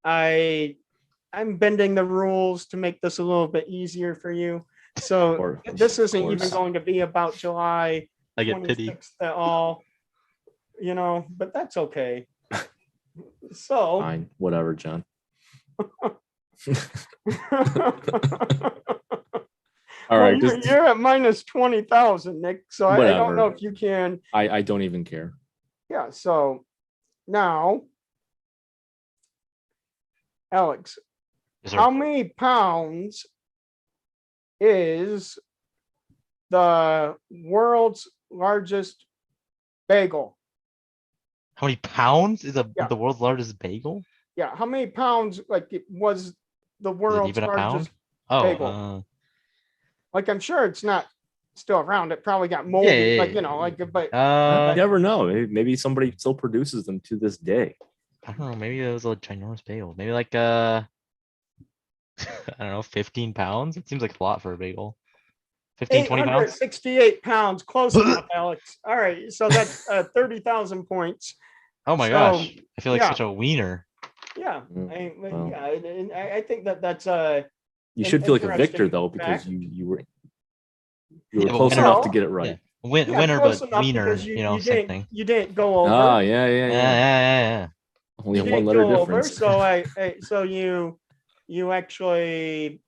I'm bending the rules to make this a little bit easier for you. So
Or-
this
of
isn't even
course.
going to be about July
I get pity.
26th at all, you know, but that's okay. So
Fine. Whatever, John. All
well,
right. just-
you're at minus 20,000, Nick. So I don't know
Whatever.
if you can.
I don't even care.
Yeah. So now, Alex,
Yes, sir.
how many pounds is the world's largest bagel?
How many pounds is
Yeah.
the world's largest bagel?
Yeah, how many pounds like it was the
Is it
world's
even a
largest?
pound? Oh,
bagel. Like I'm sure it's not still around. It probably got molded,
yeah,
like
yeah,
you know, like but
You never know. Maybe somebody still produces them to this day.
I don't know. Maybe it was a ginormous bagel. Maybe like I don't know, 15 pounds. It seems like a lot for a bagel. 15, 20 pounds.
868 pounds. Close enough, Alex. All right, so that's 30,000 points.
Oh my
So,
gosh. I feel like
yeah.
such a wiener.
Yeah,
Mm, wow.
yeah, and I think that's
You
An
should feel like a victor
interesting
though, because
fact.
you were
Yeah, but
close
winner-
enough to get it right.
Yeah.
yeah,
Winner,
close
but
enough
wiener,
because
you know,
you
same
didn't
thing.
you didn't go over.
Ah, yeah,
Yeah, yeah.
Only
You
a
didn't
one letter
go over,
difference.
so so you actually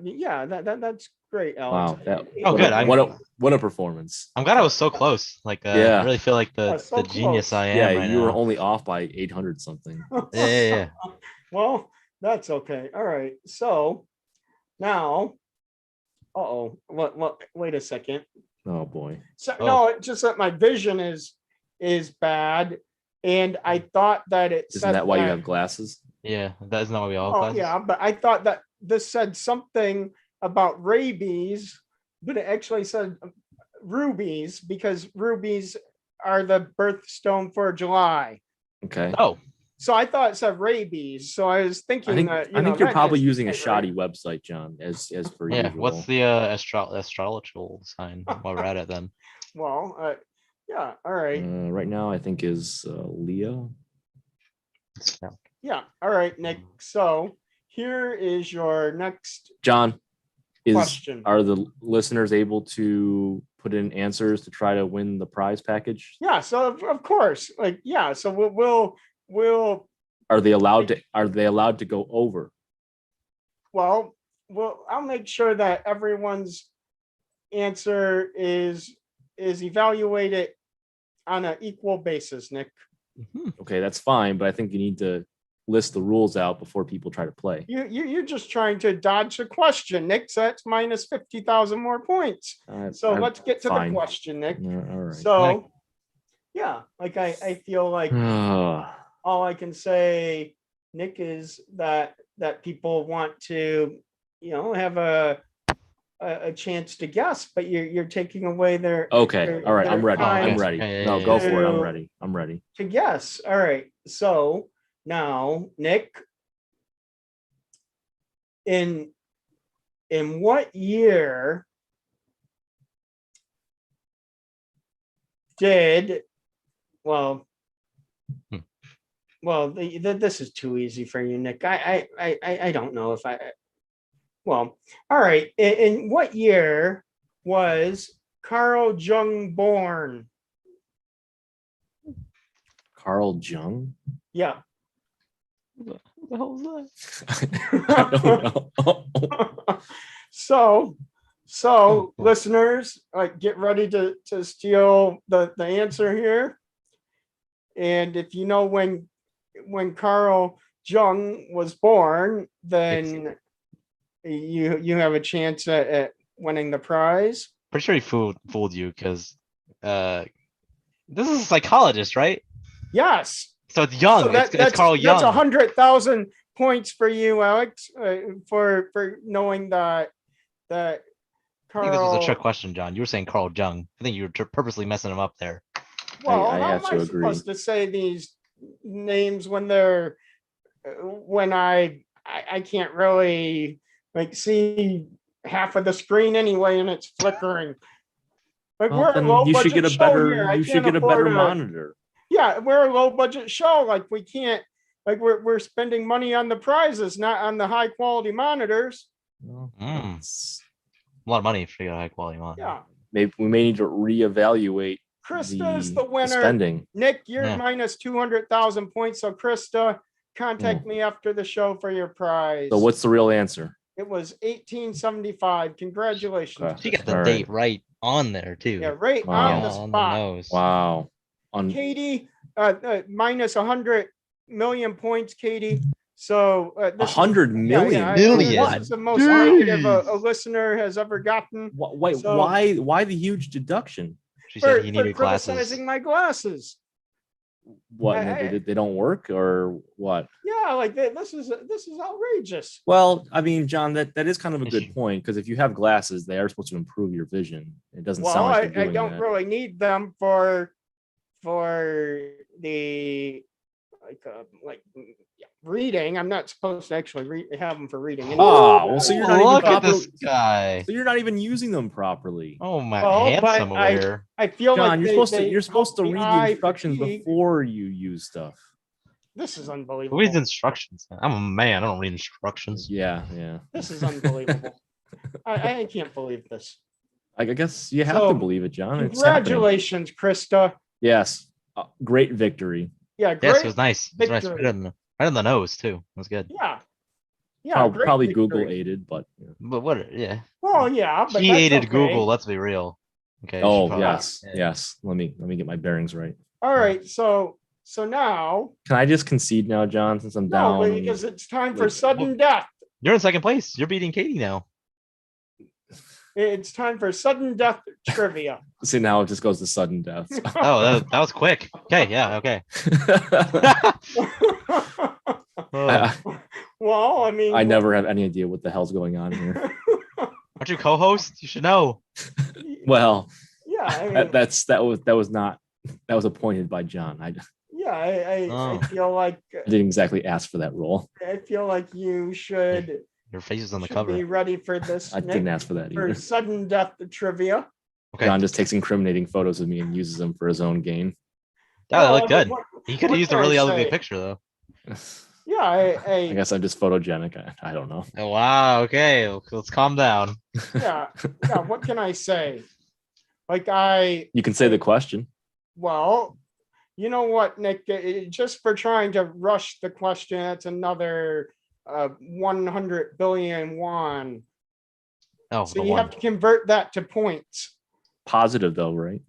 yeah, that's great, Alex.
Wow. That,
Oh,
what
good,
A,
I'm-
what a performance.
I'm glad I was so close. Like,
Yeah.
I really feel like
Yeah,
the
so
genius
close.
I am
Yeah,
right
you were
now.
only off by 800 something.
Yeah.
Well, that's okay. All right. So now Uh-oh, wait a second.
Oh boy.
So
Oh.
no, it's just that my vision is bad, and I thought that it
Isn't
said
that why you have glasses?
Yeah, that is not what we all
Oh
classes.
yeah, but I thought that this said something about rabies, but it actually said rubies because rubies are the birthstone for July.
Okay.
Oh,
So I thought it said rabies. So I was thinking
I think
that
I think you're
that
probably
is
using a
right.
shoddy website, John, as per
yeah.
usual.
What's the astrological sign while we're at it then?
Well, yeah, all right.
Right now I think is Leo.
Yeah, all right, Nick. So here is your next
John,
question.
are the listeners able to put in answers to try to win the prize package?
Yeah, so of course, like yeah, so we'll
Are they allowed to go over?
well, I'll make sure that everyone's answer is evaluated on an equal basis, Nick.
Okay, that's fine, but I think you need to list the rules out before people try to play.
You're just trying to dodge the question, Nick. So that's minus 50,000 more points. So let's get to
fine.
the question, Nick.
All right.
So yeah, like I feel like all I can say, Nick, is that people want to, have a chance to guess, but you're taking away their
Okay. All right. I'm
their
ready. I'm
time
ready.
Yeah,
No,
yeah,
go
yeah.
for it. I'm ready. I'm ready.
to guess. All right. So now, Nick, in what year did well
Hmm.
this is too easy for you, Nick. I don't know if well, all right. In what year was Carl Jung born?
Carl Jung?
Yeah.
Who the hell was
I don't know.
So listeners, get ready to steal the answer here. And if you know when Carl Jung was born, then you have a chance at winning the prize.
Pretty sure he fooled you because this is a psychologist, right?
Yes.
So it's Young.
So
It's Carl Young.
That's 100,000 points for you, Alex, for knowing that
I think this was a trick
Carl.
question, John. You were saying Carl Jung. I think you were purposely messing him up there.
Well,
I
how
have
am
to
I
agree.
supposed to say these names when they're when I can't really see half of the screen anyway, and it's flickering. Like
Well,
we're a
then
low
you should
budget
get a
show
better.
here. I
You should
can't
get a better
afford
monitor.
Yeah, we're a low budget show. Like we can't. Like we're spending money on the prizes, not on the high quality monitors.
Well,
Mm.
that's-
A lot of money for a high quality monitor.
Yeah,
Maybe we may need to reevaluate
Krista is the
the
winner.
spending.
Nick, you're
Yeah.
minus 200,000 points. So Krista, contact me after the show for your prize.
So what's the real answer?
It was 1875. Congratulations.
Okay.
She got the
All
date right on there too.
Yeah, right
Wow.
on the
on the
spot.
nose.
Wow. On
Katie, minus 100 million points, Katie. So this is-
100 million.
yeah,
Million.
This is the most
Jeez.
negative a listener has ever gotten.
Wait,
So-
why the huge deduction?
She
For,
said he needed glasses.
criticizing my glasses.
What
I-
they don't work or what?
Yeah, like this is outrageous.
Well, I mean, John, that is kind of a
Is
good
she-
point because if you have glasses, they are supposed to improve your vision. It doesn't
Well,
sound like
I
they're doing
don't
that.
really need them for the reading. I'm not supposed to actually have them for reading. anyway.
Ah, well, so you're not even
Look at
proper-
this guy.
So you're not even using them properly.
Oh my,
Well, but
handsome over here.
I feel
John,
like
you're supposed to
help
read
the
the
eye
instructions
fatigue.
before you use stuff.
This is
Who
unbelievable.
reads instructions? I'm a man. I don't read instructions.
Yeah.
This is unbelievable. I can't believe this.
I guess you have
So,
to believe it, John. It's happening.
Congratulations, Krista.
Yes, great victory.
Yeah, great.
Yes, it was nice. It was nice.
victory.
Right on the nose too. It was good.
Yeah. Yeah. great
Probably
victory.
Google aided, but
But what? Yeah.
Well, yeah, but
He
that's
aided
okay.
Google. Let's be real. Okay. she
oh
probably-
yes,
yeah.
yes. Let me get my bearings right.
All right, so now
Can I just concede now, John, since I'm
no,
down?
but because it's time for
like,
sudden death.
You're in second place. You're beating Katie now.
It's time for sudden death trivia.
See, now it just goes to sudden death.
Oh, that was quick. Okay, yeah, okay. Oh,
I,
Well, I mean,
I never have any idea what the hell's going on here.
aren't you co-host? You should know.
Well,
Yeah, I mean,
that was appointed by John. I
yeah, I
Oh.
feel like
didn't exactly ask for that role.
you should
Your face is on the
should
cover.
be ready for this.
I
Nick,
didn't ask for that
for
either.
sudden death trivia.
Okay.
John just takes incriminating photos of me and uses them for his own gain.
Yeah, that
Well,
looked
I mean,
good.
what-
He could
what
have used a
can I
really ugly
say?
picture though.
Yeah,
I guess I'm just photogenic. I don't know.
Oh, wow. Okay, let's calm down.
yeah, yeah. What can I say? Like
You can say the question.
well, you know what, Nick? Just for trying to rush the question, that's another 100 billion won.
Oh,
So
the
you
one.
have to convert that to points.
Positive though, right?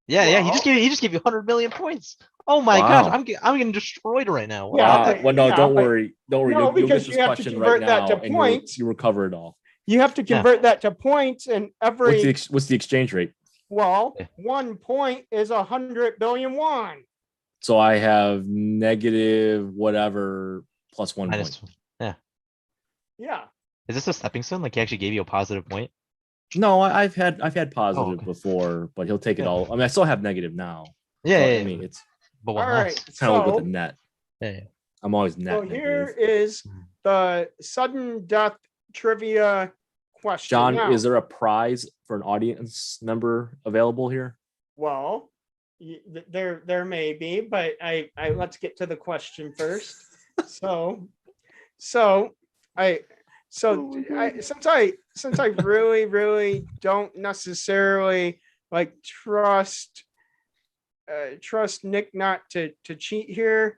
Yeah, yeah.
Well-
He just gave you 100 million points. Oh my gosh,
Wow.
I'm getting destroyed right now. What
Yeah,
happened?
but-
Well, no,
yeah,
don't
but-
worry. Don't worry.
No,
You'll get
because
this
you have to
question
convert
right
that
now,
to
and
points.
you recover it all.
You have to
Yeah.
convert that to points, and every
What's the exchange rate?
well,
Yeah.
1 point is 100 billion won.
So I have negative whatever plus 1
Minus-
point.
Yeah.
Is this a stepping stone? Like he actually gave you a positive point?
No, I've had positive
okay.
before, but he'll take it
Yeah.
all. I mean, I still have negative now.
Yeah,
So,
yeah,
I
yeah,
mean, it's
but
All
one
right.
less.
kind of like
So,
with the net.
Yeah, yeah.
I'm always net
so here
negative.
is
Mhm.
the sudden death trivia question.
John,
Now,
is there a prize for an audience member available here?
well, there may be, but I let's get to the question first. So, I since I really don't necessarily like trust Nick not to cheat here.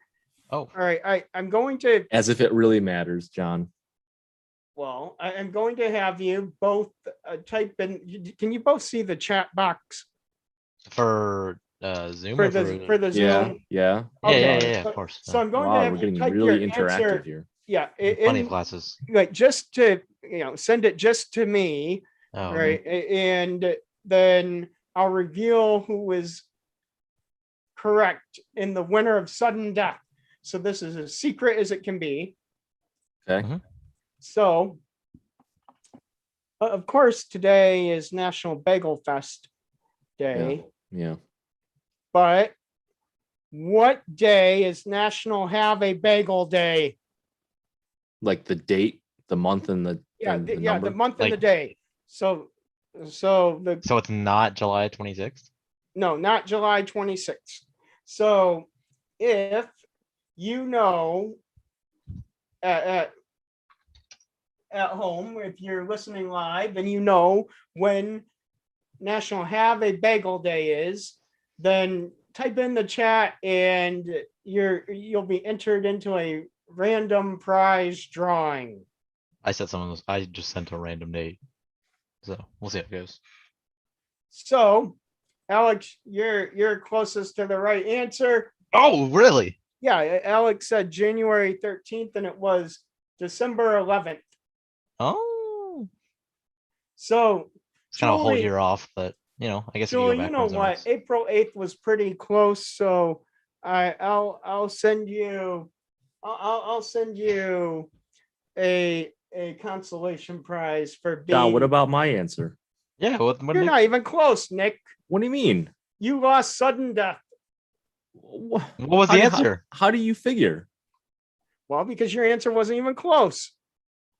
Oh,
All right, I'm going to
As if it really matters, John.
well, I'm going to have you both type in. Can you both see the chat box
for Zoom
for
or
the
for
Yeah,
Zoom?
yeah.
yeah,
Okay,
yeah,
so-
of course.
So I'm going to
Wow,
have
we're
you
getting
type
really
your
interactive
answer.
here.
Yeah,
Funny
in,
classes.
like just to send it just to me,
Oh,
right? And then I'll reveal who is correct in the winner of sudden death. So this is as secret as it can be.
Okay.
Mhm.
So, of course, today is National Bagel Fest Day,
Yeah.
but what day is National Have a Bagel Day?
Like the date, the month, and the
Yeah,
and
the,
the
yeah,
number.
the month and the
Like-
day. So the
So it's not July 26th?
no, not July 26th. So if you know at home, if you're listening live and you know when National Have a Bagel Day is, then type in the chat and you'll be entered into a random prize drawing.
I said some of those. I just sent a random date. So we'll see how it goes.
So, Alex, you're closest to the right answer.
Oh, really?
Yeah, Alex said January 13th and it was December 11th.
Oh,
So,
it's kind of a whole
Julie-
year off, but I guess we can
Julie,
go
you know
backwards
what?
onwards.
April 8th was pretty close, so I'll send you I'll send you a consolation prize for being
John, what about my answer?
Yeah, what
You're
did-
not even close, Nick.
What do you mean?
You lost sudden death.
What,
what was the answer?
How do you figure?
Well, because your answer wasn't even close.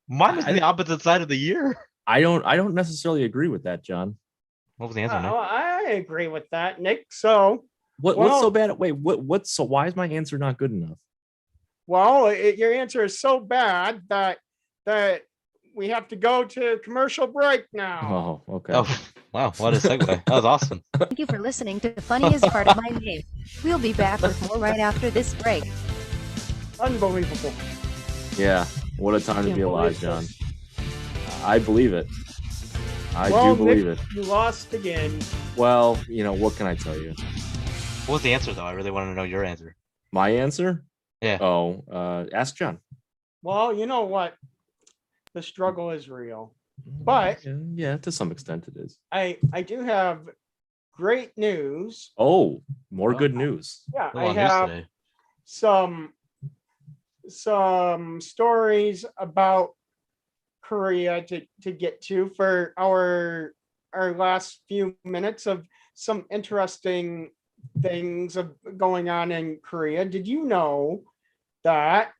Mine was
I-
the opposite side of the year.
I don't necessarily agree with that, John.
What was the answer, Nick?
I agree with that, Nick. So,
What's
Well-
so bad? Wait, what's so why is my answer not good enough?
well, your answer is so bad that we have to go to commercial break now.
Oh, okay.
Oh, wow. What a segue. That was awesome.
Thank you for listening to Funny is Part of My Name. We'll be back with more right after this break.
Unbelievable.
Yeah. What a time to
Can't
be alive,
believe
John.
this.
I believe it. I
Well,
do believe
Nick,
it.
You lost again.
Well, what can I tell you?
What was the answer, though? I really want to know your answer.
My answer?
Yeah.
Oh, ask John.
Well, you know what? The struggle is real. But-
yeah, to some extent it is.
I do have great news.
Oh, more
Oh.
good news.
Yeah,
A
I
lot of news
have
today.
some stories about Korea to get to for our last few minutes of some interesting things of going on in Korea. Did you know that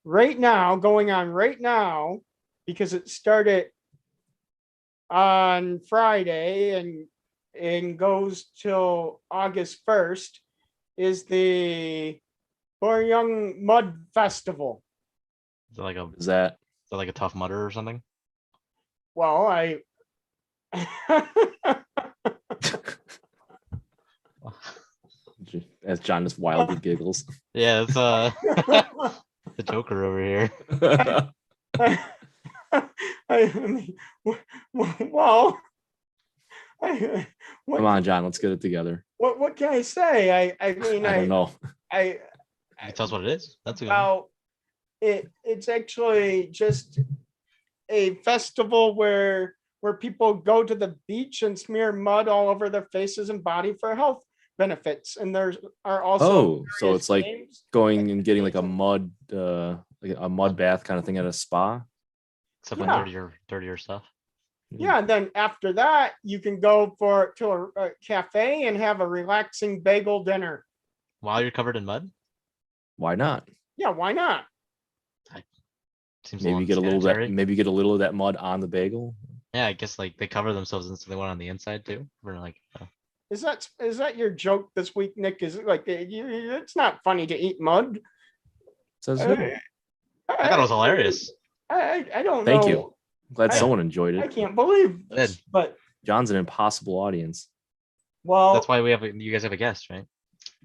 right now, going on right now, because it started on Friday and goes till August 1st, is the Boryung Mud Festival.
Is it like a
Is that
tough mudder or something?
Well, I
as John just wildly giggles?
Yeah, it's the Joker over here.
I mean, well, I,
Come on, John, let's get it together.
what can I say? I mean,
I don't know.
I
You can tell us what it is. That's a good one.
well, it's actually just a festival where people go to the beach and smear mud all over their faces and body for health benefits. And there's are also
Oh, so
various
it's like
games.
going and getting like a mud bath kind of thing at a spa.
Except with
yeah.
dirtier stuff.
Yeah, and then after that, you can go to a cafe and have a relaxing bagel dinner.
While you're covered in mud?
Why not?
Yeah, why not?
Seems
Maybe get a little
unsanitary.
bit. Maybe get a little of that mud on the bagel.
Yeah, I guess like they cover themselves and so they went on the inside too. We're like,
Is that your joke this week, Nick? Is it like it's not funny to eat mud?
Says
Uh,
who?
I thought it was hilarious.
I don't
Thank
know.
you. Glad
I-
someone enjoyed
I
it.
can't believe
I
this,
did.
but
John's an impossible audience.
well,
That's why you guys have a guest, right?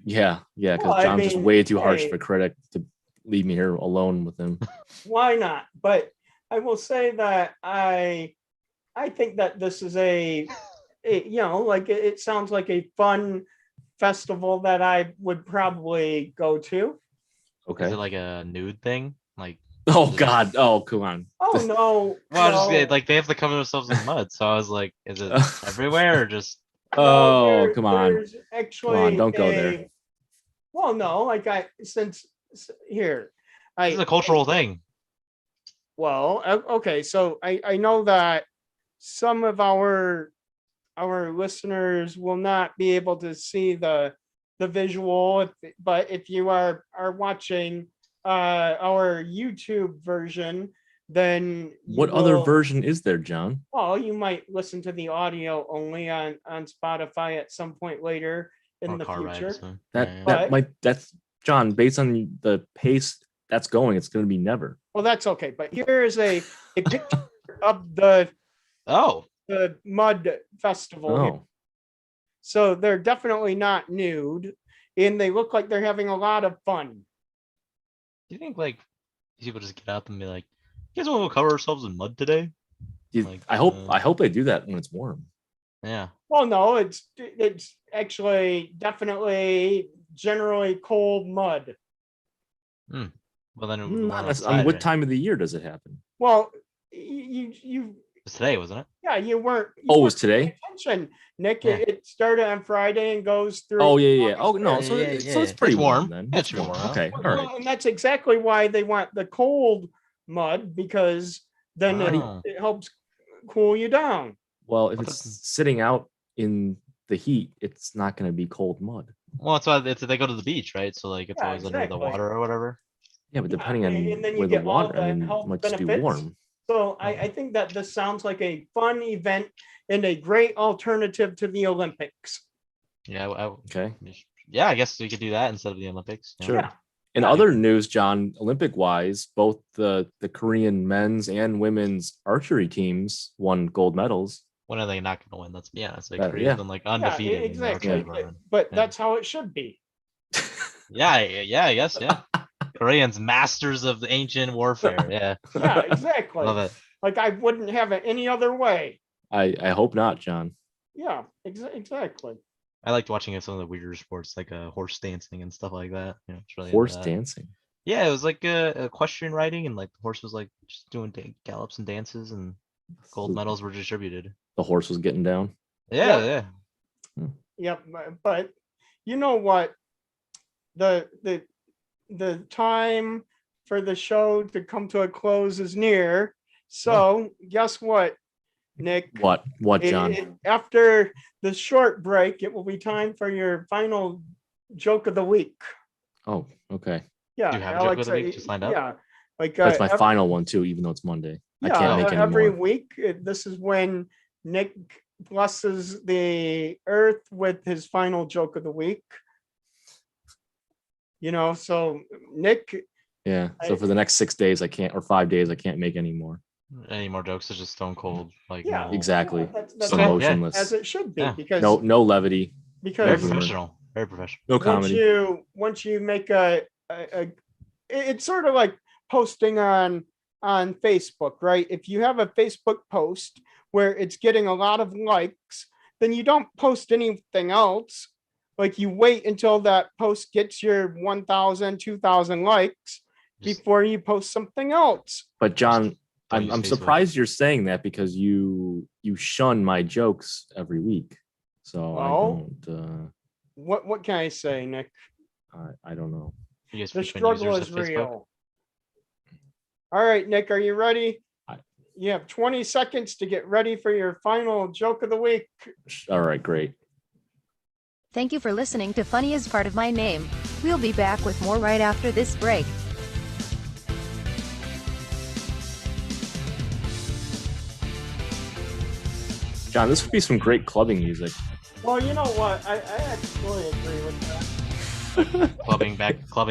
Yeah, because
Well, I
John's just
mean,
way too harsh
hey.
of a critic to leave me here alone with him.
why not? But I will say that I think that this is like it sounds like a fun festival that I would probably go to.
Okay.
Is it like a nude thing? Like,
Oh God. Oh, come on.
Oh no!
well, I was just
no,
like they have to cover themselves in mud. So I was like, is it everywhere or just?
no,
Oh, come on.
There's actually
don't go there.
Well, no, like here,
This is a cultural thing.
Well, okay, so I know that some of our listeners will not be able to see the visual, but if you are watching our YouTube version, then you
What other
will-
version is there, John?
Well, you might listen to the audio only on Spotify at some point later in
Or
the
car
future.
ride. So,
That
yeah.
But-
that's John. Based on the pace that's going, it's going to be never.
Well, that's okay, but here is a picture of the
Oh,
mud festival here.
Oh,
So they're definitely not nude, and they look like they're having a lot of fun.
do you think like these people just get up and be like, "You guys want to go cover ourselves in mud today?" Like,
I hope they do that when it's warm.
Yeah.
Well, no, it's actually definitely generally cold mud.
Well, then it would
Not
warm
necess-
outside,
I mean, what
right?
time of the year does it happen?
Well, you
It was today, wasn't it?
yeah, you weren't. you
Oh, it
weren't
was today?
paying Attention, Nick.
Yeah.
It started on Friday and goes through.
Oh yeah. Oh
August
no,
first.
so
Yeah,
so it's
yeah.
pretty
It's
warm
warm.
then.
Yeah,
It's
it's warm.
warm. Okay, all
Well,
right.
and that's exactly why they want the cold mud, because then
Oh.
it helps cool you down.
Well, if
What
it's sitting out in the heat, it's not going to be cold mud.
Well, that's why they go to the beach, right? So like it's
Yeah,
always under the
exactly.
water or whatever.
Yeah, but
Yeah,
depending
and then
on
you
where the
get all
water, I
the
mean,
health
it might just be
benefits.
warm.
So I think that this sounds like a fun event and a great alternative to the Olympics.
Yeah.
Okay,
Yeah, I guess we could do that instead of the Olympics. Yeah.
sure.
Yeah.
In
Yeah.
other news, John, Olympic wise, both the Korean men's and women's archery teams won gold medals.
When are they not going to win? Let's be honest. Like
Yeah.
Korea's been like undefeated. in the
exactly.
archery department.
But
Yeah.
that's how it should be.
Yeah, I guess. Yeah. Koreans, masters of the ancient warfare. Yeah.
Yeah, exactly.
Love it.
Like I wouldn't have it any other way.
I hope not, John.
Yeah, exactly.
I liked watching some of the weirder sports like horse dancing and stuff like that. You know, it's really into
Horse
that.
dancing.
Yeah, it was like a equestrian riding, and like the horse was like just doing gallops and dances, and gold medals were distributed.
The horse was getting down.
Yeah,
Yep.
yeah.
Yep, but you know what? The time for the show to come to a close is near. So guess what, Nick?
What? What, John?
After the short break, it will be time for your final joke of the week.
Oh, okay.
Yeah,
Do you have a joke of the week just lined up?
Yeah, like
That's my
ev-
final one too, even though it's Monday. I
yeah,
can't make any
every
more.
week. This is when Nick blesses the earth with his final joke of the week. You know, so Nick,
Yeah. So for the next 6 days, I can't, or 5 days, I can't make any more.
Any more jokes? It's just stone cold. Like
Yeah,
no-
Exactly.
that's
So
okay, yeah.
motionless.
as it should be,
Yeah.
because
No levity.
Very
because
humor.
professional. Very professional.
No comedy.
once you make it's sort of like posting on Facebook, right? If you have a Facebook post where it's getting a lot of likes, then you don't post anything else. Like you wait until that post gets your 1,000, 2,000 likes
Just
before you post something else.
But John,
don't use
I'm
Facebook.
surprised you're saying that because you shun my jokes every week. So
Well,
I don't
What can I say, Nick?
I don't know.
You guys
The
frequent
struggle
users
is
of Facebook?
real. All right, Nick, are you ready?
I-
You have 20 seconds to get ready for your final joke of the week.
All right, great.
Thank you for listening to Funny is Part of My Name. We'll be back with more right after this break.
John, this would be some great clubbing music.
Well, you know what? I actually agree with that.
Clubbing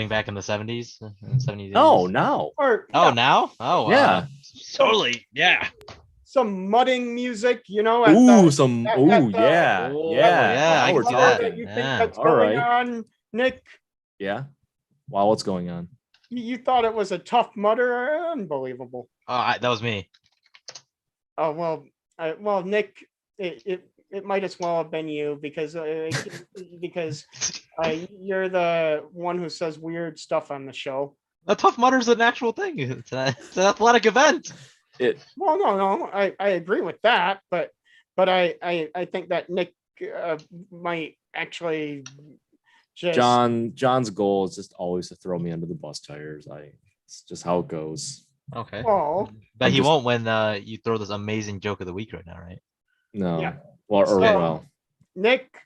back in the 70s? 70s,
No,
80s?
no.
Or
Oh,
yeah,
now? Oh,
Yeah.
totally. Yeah.
some mudding music, you know? at
Ooh,
the-
some.
at
Ooh,
the-
yeah,
Oh,
yeah.
yeah, I
Now we're
can see
club
that.
that
talking.
you think
Yeah.
that's
All
going
right.
on, Nick?
Yeah. Wow, what's going on?
You thought it was a tough mutter? Unbelievable.
Oh, that was me.
Oh, well, Nick, it might as well have been you because you're the one who says weird stuff on the show.
A tough mudder's an actual thing. It's an athletic event.
Well, no, I agree with that, but I think that Nick might actually just
John's goal is just always to throw me under the bus tires. It's just how it goes.
Okay.
well,
But
I'm
he
just-
won't when you throw this amazing joke of the week right now, right?
No.
Yeah.
Or
So-
well,
Nick,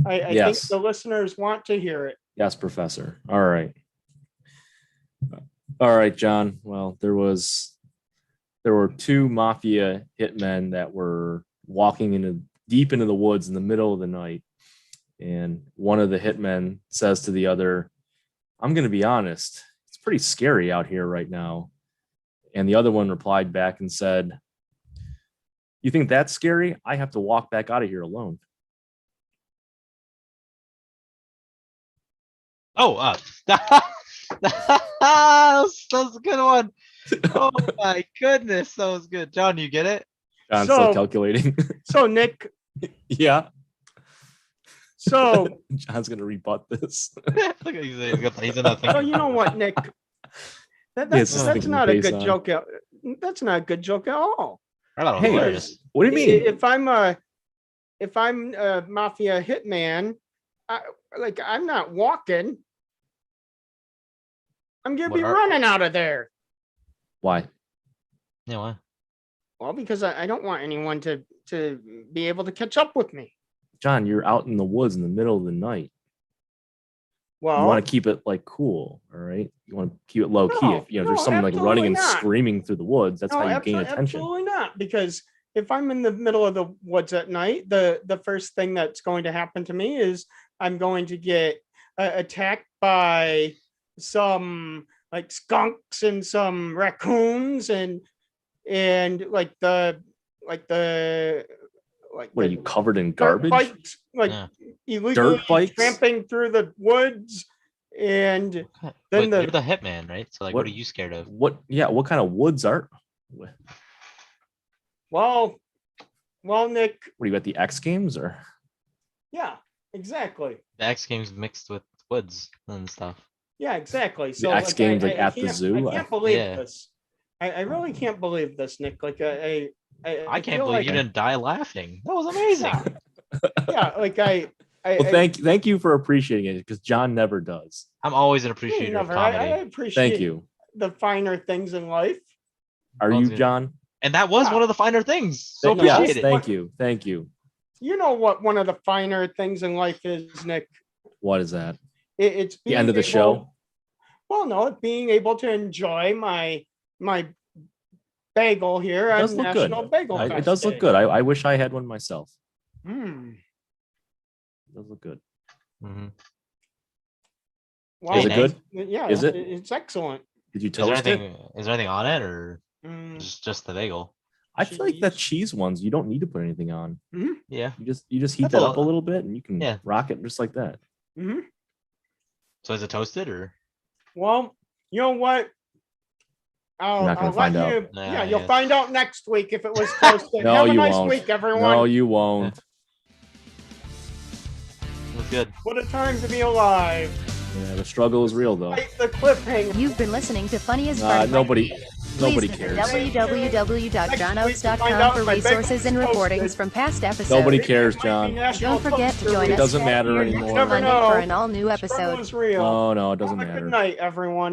I think
Yes.
the listeners want to hear it.
yes, Professor. All right. All right, John. Well, there were two mafia hitmen that were walking deep into the woods in the middle of the night. And one of the hitmen says to the other, "I'm going to be honest, it's pretty scary out here right now." And the other one replied back and said, "You think that's scary? I have to walk back out of here alone."
Oh, that was a good one. Oh my goodness, that was good. John, you get it?
John's
So-
still calculating.
So Nick,
Yeah.
so
John's going to rebut this.
Look, he's in that thing.
so you know what, Nick?
Yeah,
That's
it's
that's
thinking
not a
face
good
on.
joke. That's not a good joke at all.
I thought it was
Hey,
hilarious.
What do you mean?
If I'm a mafia hitman, I'm not walking. I'm gonna
What
be
are-
running out of there.
Why?
Yeah, what?
Well, because I don't want anyone to be able to catch up with me.
John, you're out in the woods in the middle of the night. You
Well,
want to keep it like cool, all right? You want to keep it low key.
No,
If there's
no,
someone like running and
absolutely not.
screaming through the woods, that's
no,
how you gain
absolutely,
attention.
absolutely not. Because if I'm in the middle of the woods at night, the first thing that's going to happen to me is I'm going to get attacked by some like skunks and some raccoons and like the
What are you covered in
dirt
garbage?
bikes, like
Yeah.
illegally
bikes?
tramping through the woods, and Then
Wait,
the-
you're the hitman, right? So like, what
What-
are you scared of?
What? Yeah. What kind of woods are? What
well, Nick,
are you at the X Games or?
yeah, exactly.
The X Games mixed with woods and stuff.
Yeah, exactly. So
X Games, like, at the
can't-
zoo?
I can't believe
Yeah.
this. I really can't believe this, Nick. Like
I can't
feel
believe
like,
you didn't die laughing. That was amazing.
Yeah, like
Well, thank you for appreciating it, because John never does.
I'm always an
I
appreciator of
never. I
comedy.
appreciate
Thank you.
the finer things in life.
Are
Well,
you,
good.
John?
And that was
Yeah.
one of the finer things. So
Yes,
appreciate it.
thank you. Thank you.
You know what one of the finer things in life is, Nick?
What is that?
It's
The end of the
being
show?
able- Well, no, it's being able to enjoy my bagel here
It
on
does look good.
National Bagel
It
Fest
does look
Day.
good. I wish I had one myself.
Mm.
It does look good.
Mhm.
Wow.
Is it good?
Yeah,
Is it?
It's excellent.
Did you
Is there
toast it?
anything on it or
Mm.
just the bagel?
I feel like the
cheese.
cheese ones, you don't need to put anything on.
Yeah.
You just heat
That's
that
a
up a
lot.
little bit and you can
Yeah.
rock it just like that.
Mhm.
So is it toasted or?
Well, you know what?
You're not gonna
I'll
find
let
out.
you.
Nah,
Yeah, you'll
yeah.
find out next week if it was toasted.
No,
Have a
you
nice
won't.
week, everyone.
No, you won't.
That's good.
What a time to be alive.
Yeah, the struggle is real though.
Fight the cliffhanger.
You've been listening to Funny as Part of My
Nobody
Name.
nobody
Please
cares.
visit www.johnoates.com
out
for
if my bagel
resources and
is
recordings
toasted.
from past episodes.
Nobody
Maybe
cares,
it might be
John.
National
Don't forget to
Toaster
join
Week.
It doesn't matter
You
anymore.
never
Monday
know.
for an all-new
Struggle
episode.
is real.
No, it doesn't
Have a
matter.
good night, everyone.